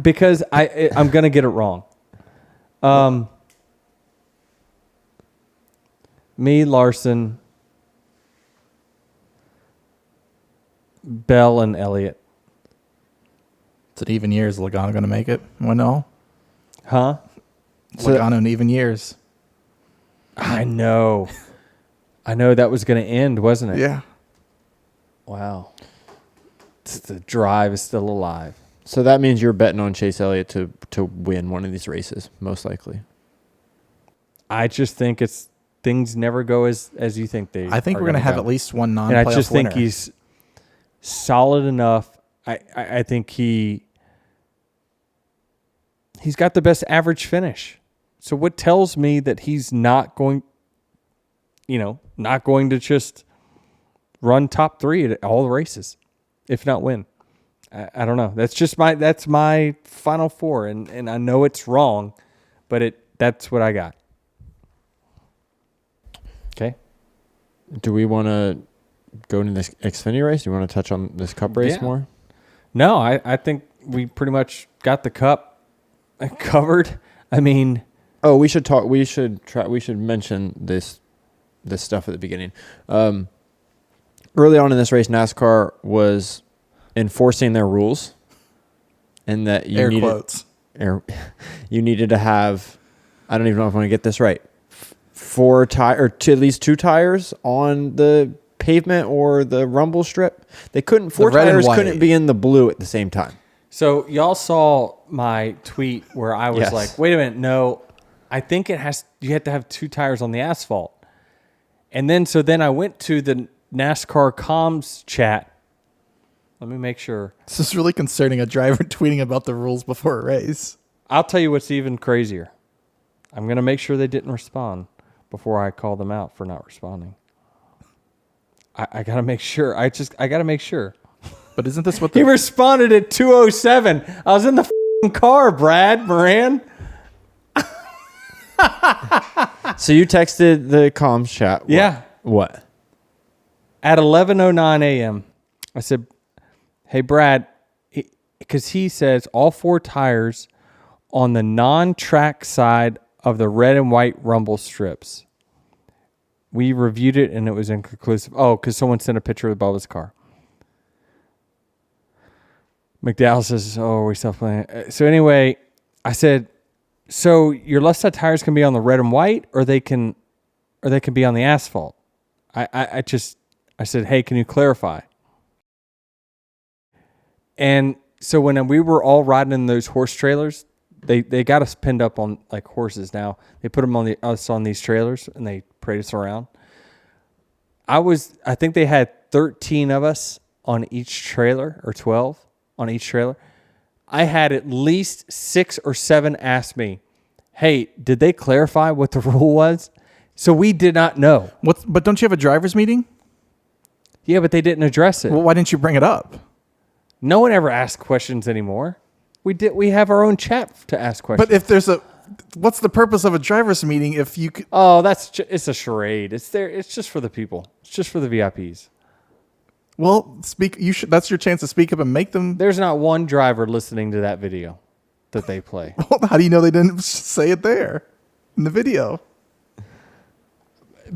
Because I'm going to get it wrong. Me, Larson, Bell, and Elliott. It's an even year. Is Logano going to make it? Win all? Huh? Logano in even years. I know that was going to end, wasn't it? Yeah. Wow. The drive is still alive. So that means you're betting on Chase Elliott to win one of these races, most likely. I just think things never go as you think they. I think we're going to have at least one non-playoff winner. And I just winner. think he's solid enough. I think he's got the best average finish. So what tells me that he's not going to just run top 3 at all the races, if not win? I don't know. That's my Final Four, and I know it's wrong, but that's what I got. Okay. Do we want to go into this Xfinity race? Do you want to touch on this Cup race more? No, I think we pretty much got the Cup covered. I mean, we should talk. We should mention this stuff at the beginning. Early on in this race, NASCAR was enforcing their rules, and that you air needed quotes. you needed to have, I don't even know if I'm going to get this right, 4 tires or at least 2 tires on the pavement or the rumble strip. They couldn't, 4 tires couldn't be in the blue at the same time. So y'all saw my tweet where I was like, wait a minute, no, I think you have to have 2 tires on the asphalt. And then I went to the NASCAR comms chat. Let me make sure. This is really concerning, a driver tweeting about the rules before a race. I'll tell you what's even crazier. I'm going to make sure they didn't respond before I call them out for not responding. I got to make sure. I got to make sure. But isn't this what he responded at 2:07. I was in the car, Brad Moran. So you texted the comms chat. What? At 11:09 a.m., I said, hey, Brad, because he says all 4 tires on the non-track side of the red and white rumble strips. We reviewed it, and it was inconclusive. Oh, because someone sent a picture of Bubba's car. McDowell says, oh, we still playing. So anyway, I said, so your left side tires can be on the red and white, or they can be on the asphalt. I said, hey, can you clarify? And so when we were all riding in those horse trailers, they got us pinned up on like horses now. They put them on us on these trailers, and they parade us around. I think they had 13 of us on each trailer, or 12 on each trailer. I had at least 6 or 7 ask me, hey, did they clarify what the rule was? So we did not know. But don't you have a driver's meeting? Yeah, but they didn't address it. Well, why didn't you bring it up? No one ever asks questions anymore. We have our own chat to ask questions. But if there's what's the purpose of a driver's meeting if you could? Oh, it's a charade. It's just for the people. It's just for the VIPs. Well, that's your chance to speak up and make them. There's not one driver listening to that video that they play. Well, how do you know they didn't say it there in the video?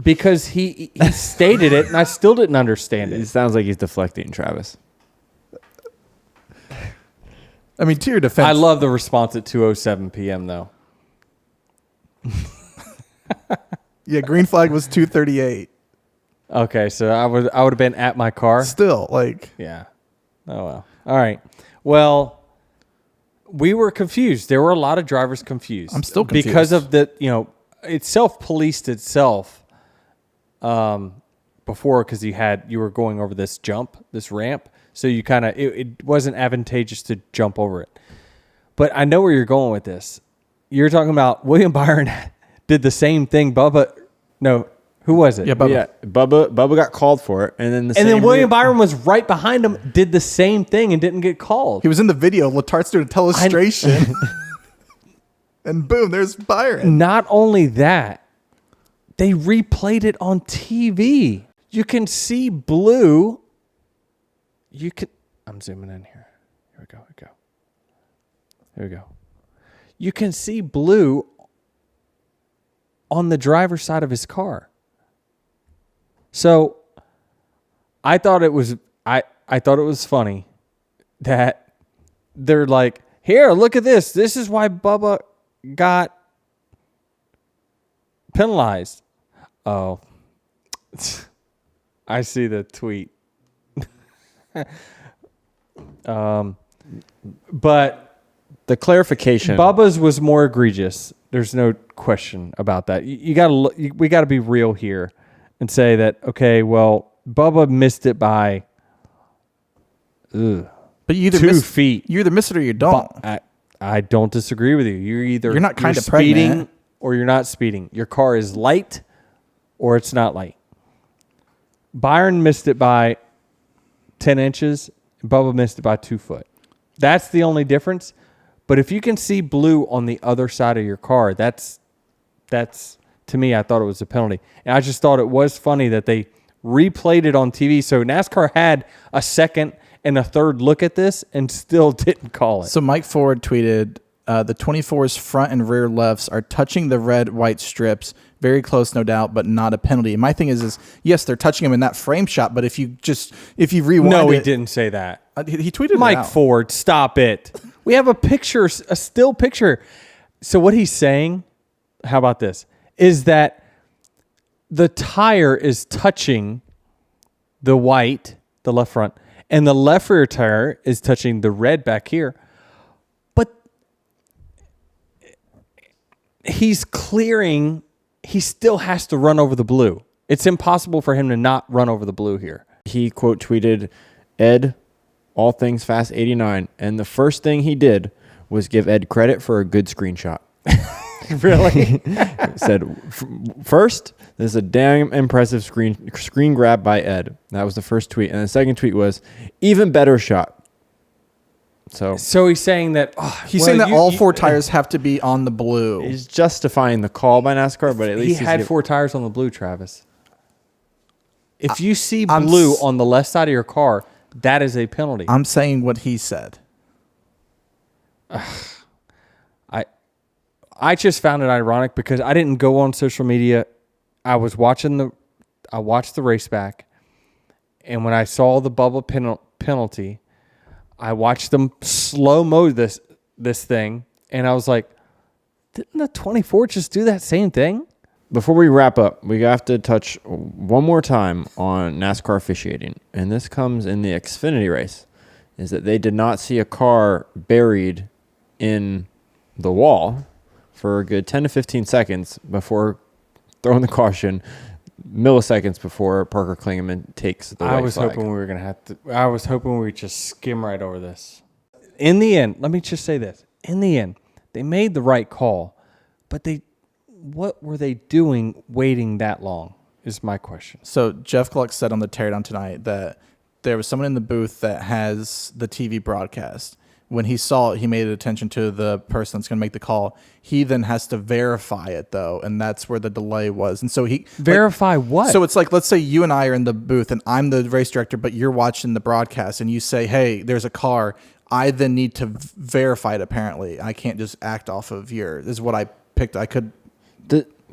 Because he stated it, and I still didn't understand it. It sounds like he's deflecting, Travis. I mean, to your defense, I love the response at 2:07 p.m. though. Yeah, green flag was 2:38. Okay, so I would have been at my car. Still, like, yeah. Oh well. All right. Well, we were confused. There were a lot of drivers confused. I'm still confused because of it self-policed itself. Before, because you were going over this ramp, so you kind of it wasn't advantageous to jump over it. But I know where you're going with this. You're talking about William Byron did the same thing. Who was it? Yeah, Bubba. Yeah, Bubba got called for it, and then William Byron was right behind him, did the same thing, and didn't get called. He was in the video. Latart's doing a telestration, and boom, there's Byron. Not only that, they replayed it on TV. You can see blue. I'm zooming in here. Here we go. You can see blue on the driver's side of his car. So I thought it was funny that they're like, here, look at this. This is why Bubba got penalized. Oh, I see the tweet. But the clarification. Bubba's was more egregious. There's no question about that. We got to be real here and say that, okay, well, Bubba missed it by but you either 2 feet. You either miss it or you don't. I don't disagree with you. You're not kind of speeding pregnant, or you're not speeding. Your car is light or it's not light. Byron missed it by 10 inches. Bubba missed it by 2 foot. That's the only difference. But if you can see blue on the other side of your car, that's to me, I thought it was a penalty. And I just thought it was funny that they replayed it on TV. So NASCAR had a second and a third look at this and still didn't call it. So Mike Ford tweeted, the 24's front and rear lefts are touching the red-white strips. Very close, no doubt, but not a penalty. And my thing is yes, they're touching them in that frame shot, but if you rewind No, he it, didn't say that. he tweeted Mike it out. Ford, stop it. We have a picture, a still picture. So what he's saying, how about this, is that the tire is touching the white, the left front, and the left rear tire is touching the red back here. But he's clearing, he still has to run over the blue. It's impossible for him to not run over the blue here. He quote tweeted, Ed, all things fast 89. And the first thing he did was give Ed credit for a good screenshot. Really? Said, first, this is a damn impressive screen grab by Ed. That was the first tweet. And the second tweet was, even better shot. So he's saying that... he's saying that all four tires have to be on the blue. He's justifying the call by NASCAR, but at least he had 4 tires on the blue, Travis. If you see blue on the left side of your car, that is a penalty. I'm saying what he said. I just found it ironic because I didn't go on social media. I watched the race back, and when I saw the bubble penalty, I watched them slow-mo this thing, and I was like, didn't the 24 just do that same thing? Before we wrap up, we have to touch one more time on NASCAR officiating, and this comes in the Xfinity race, is that they did not see a car buried in the wall for a good 10 to 15 seconds before throwing the caution, milliseconds before Parker Kligerman takes the white flag. I was hoping we would just skim right over this. In the end, let me just say this. In the end, they made the right call, but what were they doing waiting that long is my question. So Jeff Gluck said on the teardown tonight that there was someone in the booth that has the TV broadcast. When he saw it, he made attention to the person that's going to make the call. He then has to verify it, though, and that's where the delay was. And so he... Verify what? So it's like, let's say you and I are in the booth, and I'm the race director, but you're watching the broadcast, and you say, hey, there's a car. I then need to verify it, apparently. I can't just act off of yours. This is what I picked. I could...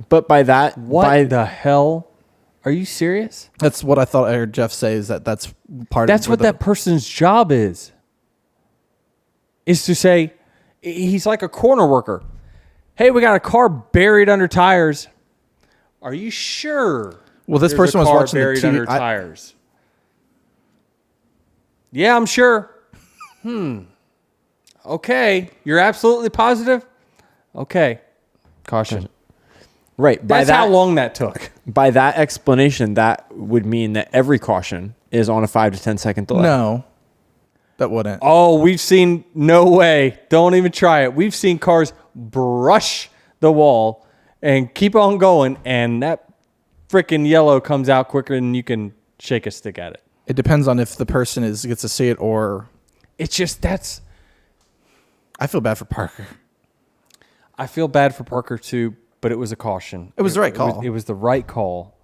But by that... What the hell? Are you serious? That's what I thought I heard Jeff say, is that's part of... That's what that person's job is to say, he's like a corner worker. Hey, we got a car buried under tires. Are you sure? Well, this person was watching the TV. Under tires. Yeah, I'm sure. Okay, you're absolutely positive? Okay. Caution. Right. That's how long that took. By that explanation, that would mean that every caution is on a 5 to 10 second delay. No. That wouldn't. Oh, we've seen, no way. Don't even try it. We've seen cars brush the wall and keep on going, and that freaking yellow comes out quicker than you can shake a stick at it. It depends on if the person gets to see it or... It's just, that's... I feel bad for Parker. I feel bad for Parker, too, but it was a caution. It was the right call. It was the right call.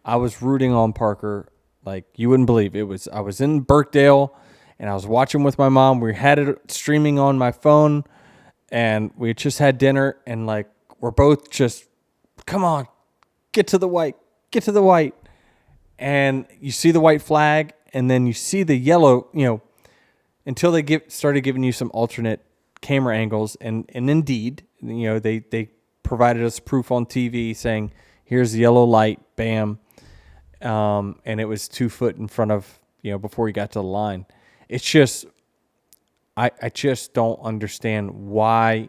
I was rooting on Parker like you wouldn't believe. I was in Birkdale, and I was watching with my mom. We had it streaming on my phone, and we just had dinner, and like we're both just, come on, get to the white. And you see the white flag, and then you see the yellow, until they started giving you some alternate camera angles, and indeed, they provided us proof on TV saying, here's the yellow light, bam, and it was 2 foot in front of, before you got to the line. It's just, I just don't understand why.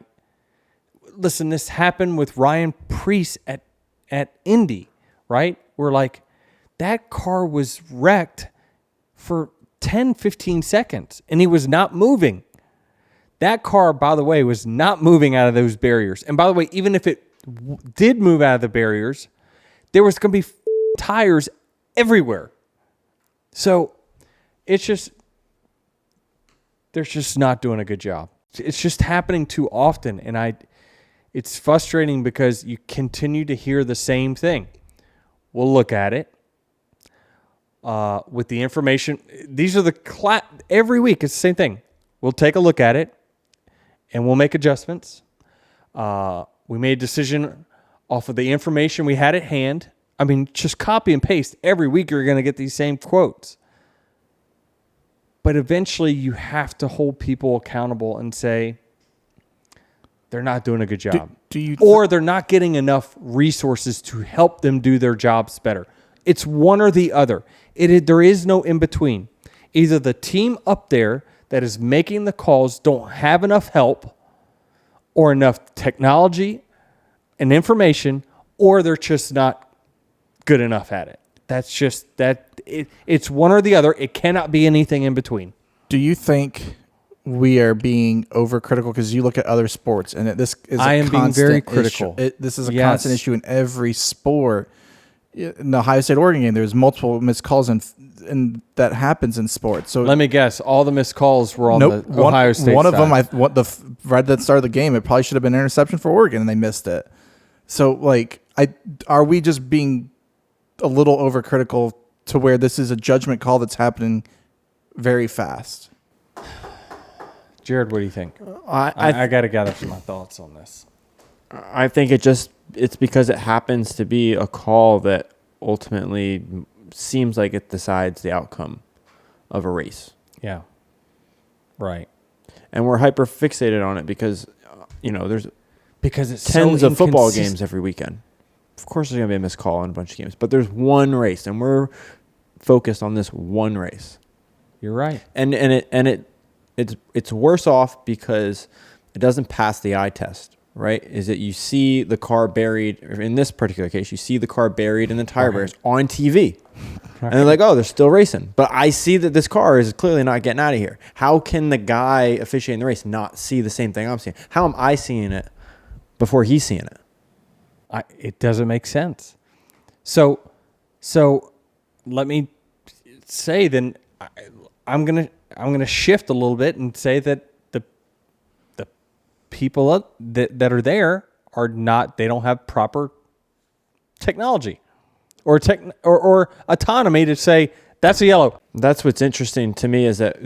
Listen, this happened with Ryan Preece at Indy, right? We're like, that car was wrecked for 10, 15 seconds, and he was not moving. That car, by the way, was not moving out of those barriers. And by the way, even if it did move out of the barriers, there was going to be tires everywhere. So it's just, they're just not doing a good job. It's just happening too often. And it's frustrating because you continue to hear the same thing. We'll look at it. With the information, these are every week it's the same thing. We'll take a look at it and we'll make adjustments. We made a decision off of the information we had at hand. I mean, just copy and paste. Every week you're going to get these same quotes. But eventually you have to hold people accountable and say they're not doing a good job. Or they're not getting enough resources to help them do their jobs better. It's one or the other. There is no in between. Either the team up there that is making the calls don't have enough help or enough technology and information, or they're just not good enough at it. That's just that. It's one or the other. It cannot be anything in between. Do you think we are being overcritical? Because you look at other sports, and this is I am being very critical. This is a constant issue in every sport. In the Ohio State Oregon game, there's multiple missed calls, and that happens in sports. So let me guess, all the missed calls were on the Ohio State one side. of them, right at the start of the game, it probably should have been an interception for Oregon, and they missed it. So, like, are we just being a little overcritical to where this is a judgment call that's happening very fast? Jared, what do you think? I got to gather some of my thoughts on this. I think it's because it happens to be a call that ultimately seems like it decides the outcome of a race. Yeah. Right. And we're hyper fixated on it because, there's it's tens of football games every weekend. Of course, there's going to be a missed call on a bunch of games, but there's one race, and we're focused on this one race. You're right. And it's worse off because it doesn't pass the eye test. Right? Is that you see the car buried, or in this particular case, you see the car buried in the tire barriers on TV. Right. And they're like, oh, they're still racing. But I see that this car is clearly not getting out of here. How can the guy officiating the race not see the same thing I'm seeing? How am I seeing it before he's seeing it? It doesn't make sense. So let me say then I'm gonna shift a little bit and say that people that are there are not, they don't have proper technology or autonomy to say that's a yellow. That's what's interesting to me is that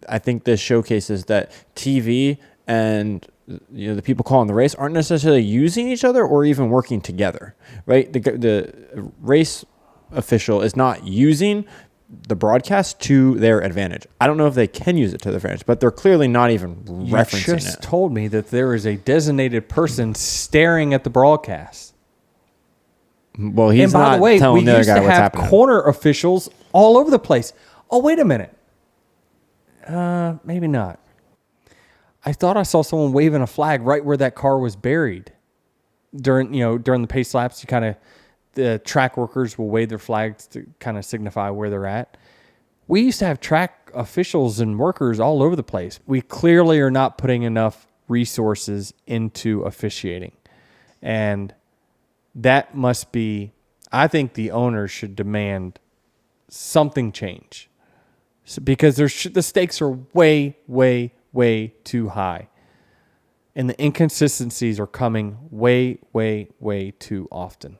I think this showcases that TV and the people calling the race aren't necessarily using each other or even working together, right? The race official is not using the broadcast to their advantage. I don't know if they can use it to their advantage, but they're clearly not even referencing it. You just told me that there is a designated person staring at the broadcast. Well, he's not telling the other guy what's happening. And by the way, we used to have corner officials all over the place. Oh, wait a minute. Maybe not. I thought I saw someone waving a flag right where that car was buried. During the pace laps, the track workers will wave their flags to kind of signify where they're at. We used to have track officials and workers all over the place. We clearly are not putting enough resources into officiating. And that must be, I think the owners should demand something change. Because the stakes are way, way, way too high. And the inconsistencies are coming way, way, way too often.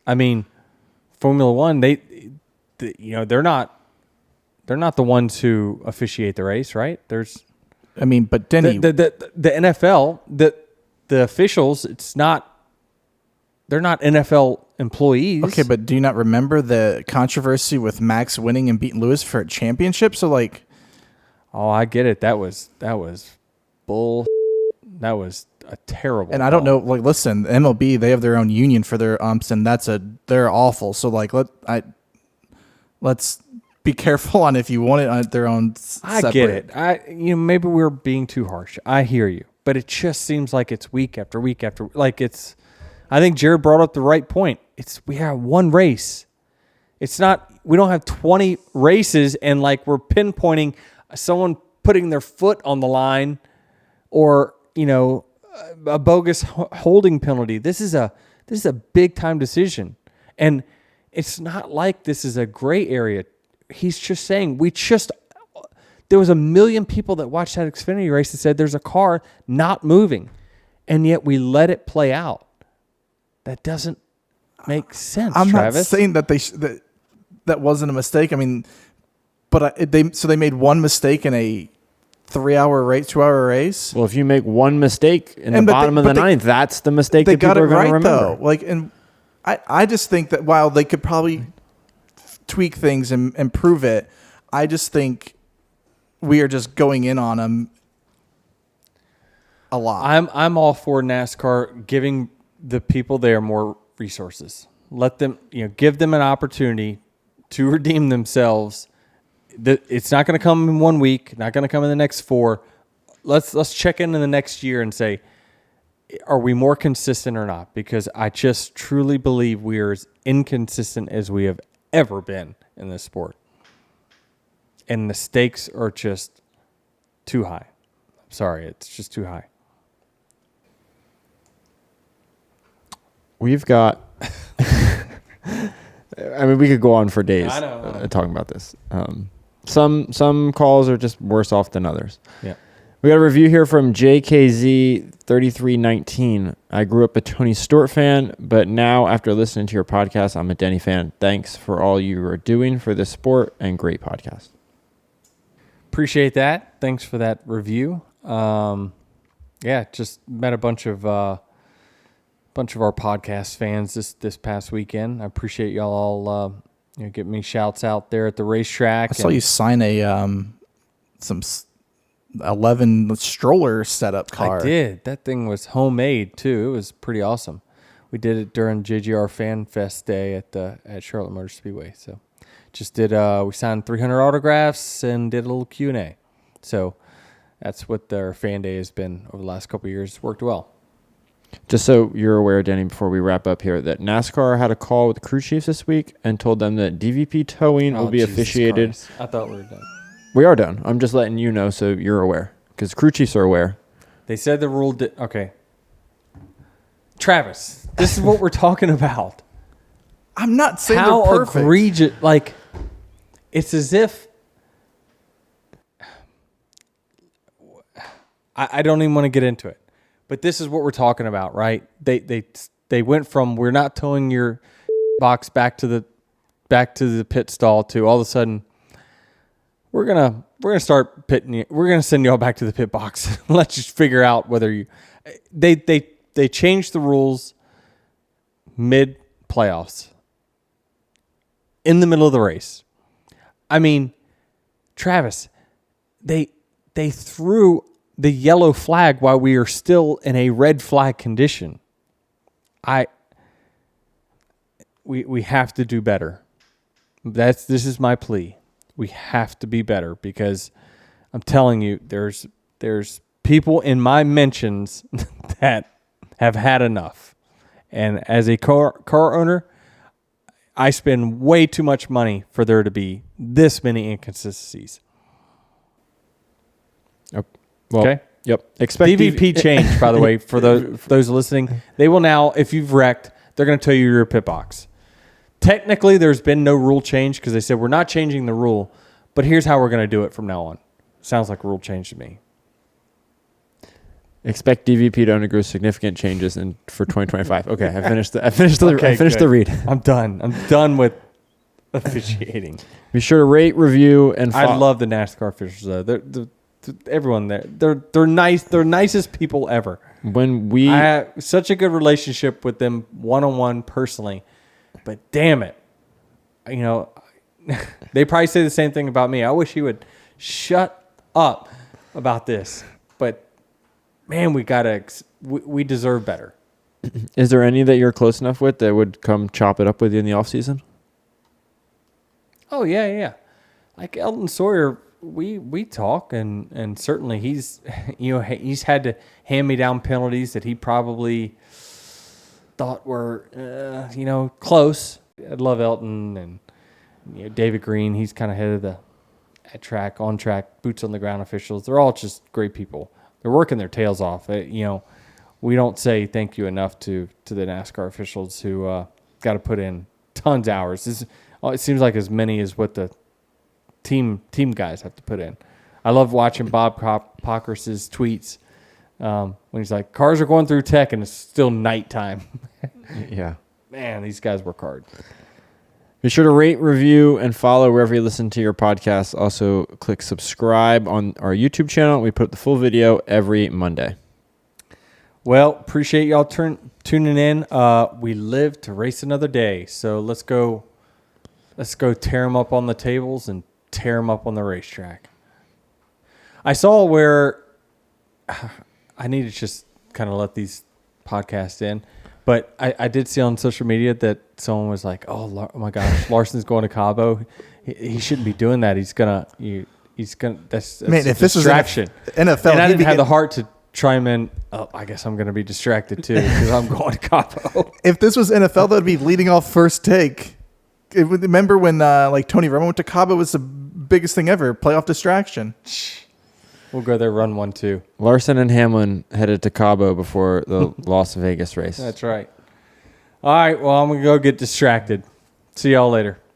I mean, Formula One, they're not the ones who officiate the race, right? But Denny, the NFL, the officials, they're not NFL employees. Okay, but do you not remember the controversy with Max winning and beating Lewis for a championship? So oh, I get it. That was bull. That was a terrible. And I don't know. Listen, MLB, they have their own union for their umps, and they're awful. So let's be careful on if you want it on their own. I get it. Maybe we're being too harsh. I hear you, but it just seems like it's week after week after. I think Jared brought up the right point. We have one race. It's not. We don't have 20 races, and we're pinpointing someone putting their foot on the line, or a bogus holding penalty. This is a big time decision, and it's not like this is a gray area. He's just saying there was 1 million people that watched that Xfinity race that said there's a car not moving, and yet we let it play out. That doesn't make sense. I'm Travis. not saying that that wasn't a mistake. I mean, but they made one mistake in a 3-hour race, 2-hour race. Well, if you make one mistake in the bottom of the ninth, that's the mistake that people are going to remember. Though. And I just think that while they could probably tweak things and improve it. I just think we are just going in on them a lot. I'm all for NASCAR giving the people there more resources. Let them, give them an opportunity to redeem themselves. It's not going to come in 1 week, not going to come in the next 4. Let's check in the next year and say, are we more consistent or not? Because I just truly believe we are as inconsistent as we have ever been in this sport. And the stakes are just too high. I'm sorry, it's just too high. We've got... I mean, we could go on for days talking about this. Some calls are just worse off than others. Yeah. We got a review here from JKZ3319. I grew up a Tony Stewart fan, but now after listening to your podcast, I'm a Denny fan. Thanks for all you are doing for this sport and great podcast. Appreciate that. Thanks for that review. Just met a bunch of our podcast fans this past weekend. I appreciate y'all all getting me shouts out there at the racetrack. I saw you sign a some 11 stroller setup car. I did. That thing was homemade too. It was pretty awesome. We did it during JGR Fan Fest Day at Charlotte Motor Speedway. So just did we signed 300 autographs and did a little Q&A. So that's what their fan day has been over the last couple of years. Worked well. Just so you're aware, Denny, before we wrap up here, that NASCAR had a call with the crew chiefs this week and told them that DVP towing will be officiated. Christ. I thought we were done. We are done. I'm just letting you know so you're aware, because crew chiefs are aware. They said the rule did. Okay. Travis, this is what we're talking about. I'm not saying how they're perfect. Egregious. Like, it's as if I don't even want to get into it. But this is what we're talking about, right? They went from we're not towing your box back to the pit stall to all of a sudden we're gonna start pitting you. We're gonna send y'all back to the pit box. Let's just figure out whether you. They changed the rules mid playoffs in the middle of the race. I mean, Travis, they threw the yellow flag while we are still in a red flag condition. We have to do better. This is my plea. We have to be better because I'm telling you, there's people in my mentions that have had enough. And as a car owner, I spend way too much money for there to be this many inconsistencies. Well, okay. Yep. Expect DVP change, by the way, for those listening. They will now, if you've wrecked, they're going to tell you your pit box. Technically, there's been no rule change because they said we're not changing the rule, but here's how we're going to do it from now on. Sounds like a rule change to me. Expect DVP to undergo significant changes for 2025. Okay, I finished the read. I'm done. I'm done with officiating. Be sure to rate, review, and I love the NASCAR officials though. Everyone there, they're nice. They're nicest people ever. I have such a good relationship with them one-on-one personally, but damn it, they probably say the same thing about me. I wish he would shut up about this, but man, we deserve better. Is there any that you're close enough with that would come chop it up with you in the off season? Oh yeah. Like Elton Sawyer. We talk and certainly he's had to hand me down penalties that he probably thought were close. I love Elton and David Green. He's kind of head of the on track, boots on the ground officials. They're all just great people. They're working their tails off. We don't say thank you enough to the NASCAR officials who got to put in tons of hours. It seems like as many as what the team guys have to put in. I love watching Bob Pockrass's tweets when he's like, cars are going through tech and it's still nighttime. Yeah. Man, these guys work hard. Be sure to rate, review, and follow wherever you listen to your podcast. Also, click subscribe on our YouTube channel. We put the full video every Monday. Well, appreciate y'all tuning in. We live to race another day, so let's go Let's go tear them up on the tables and tear them up on the racetrack. I saw where I need to just kind of let these podcasts in, but I did see on social media that someone was like, "Oh my gosh, Larson's going to Cabo. He shouldn't be doing that. He's gonna. That's man, a if this distraction." was NFL, and I didn't have the heart to chime in. Oh, I guess I'm gonna be distracted too because I'm going to Cabo. If this was NFL, that would be leading off first take. Remember when like Tony Romo went to Cabo? It was the biggest thing ever. Playoff distraction. We'll go there, run 1-2. Larson and Hamlin headed to Cabo before the Las Vegas race. That's right. All right, well, I'm going to go get distracted. See y'all later.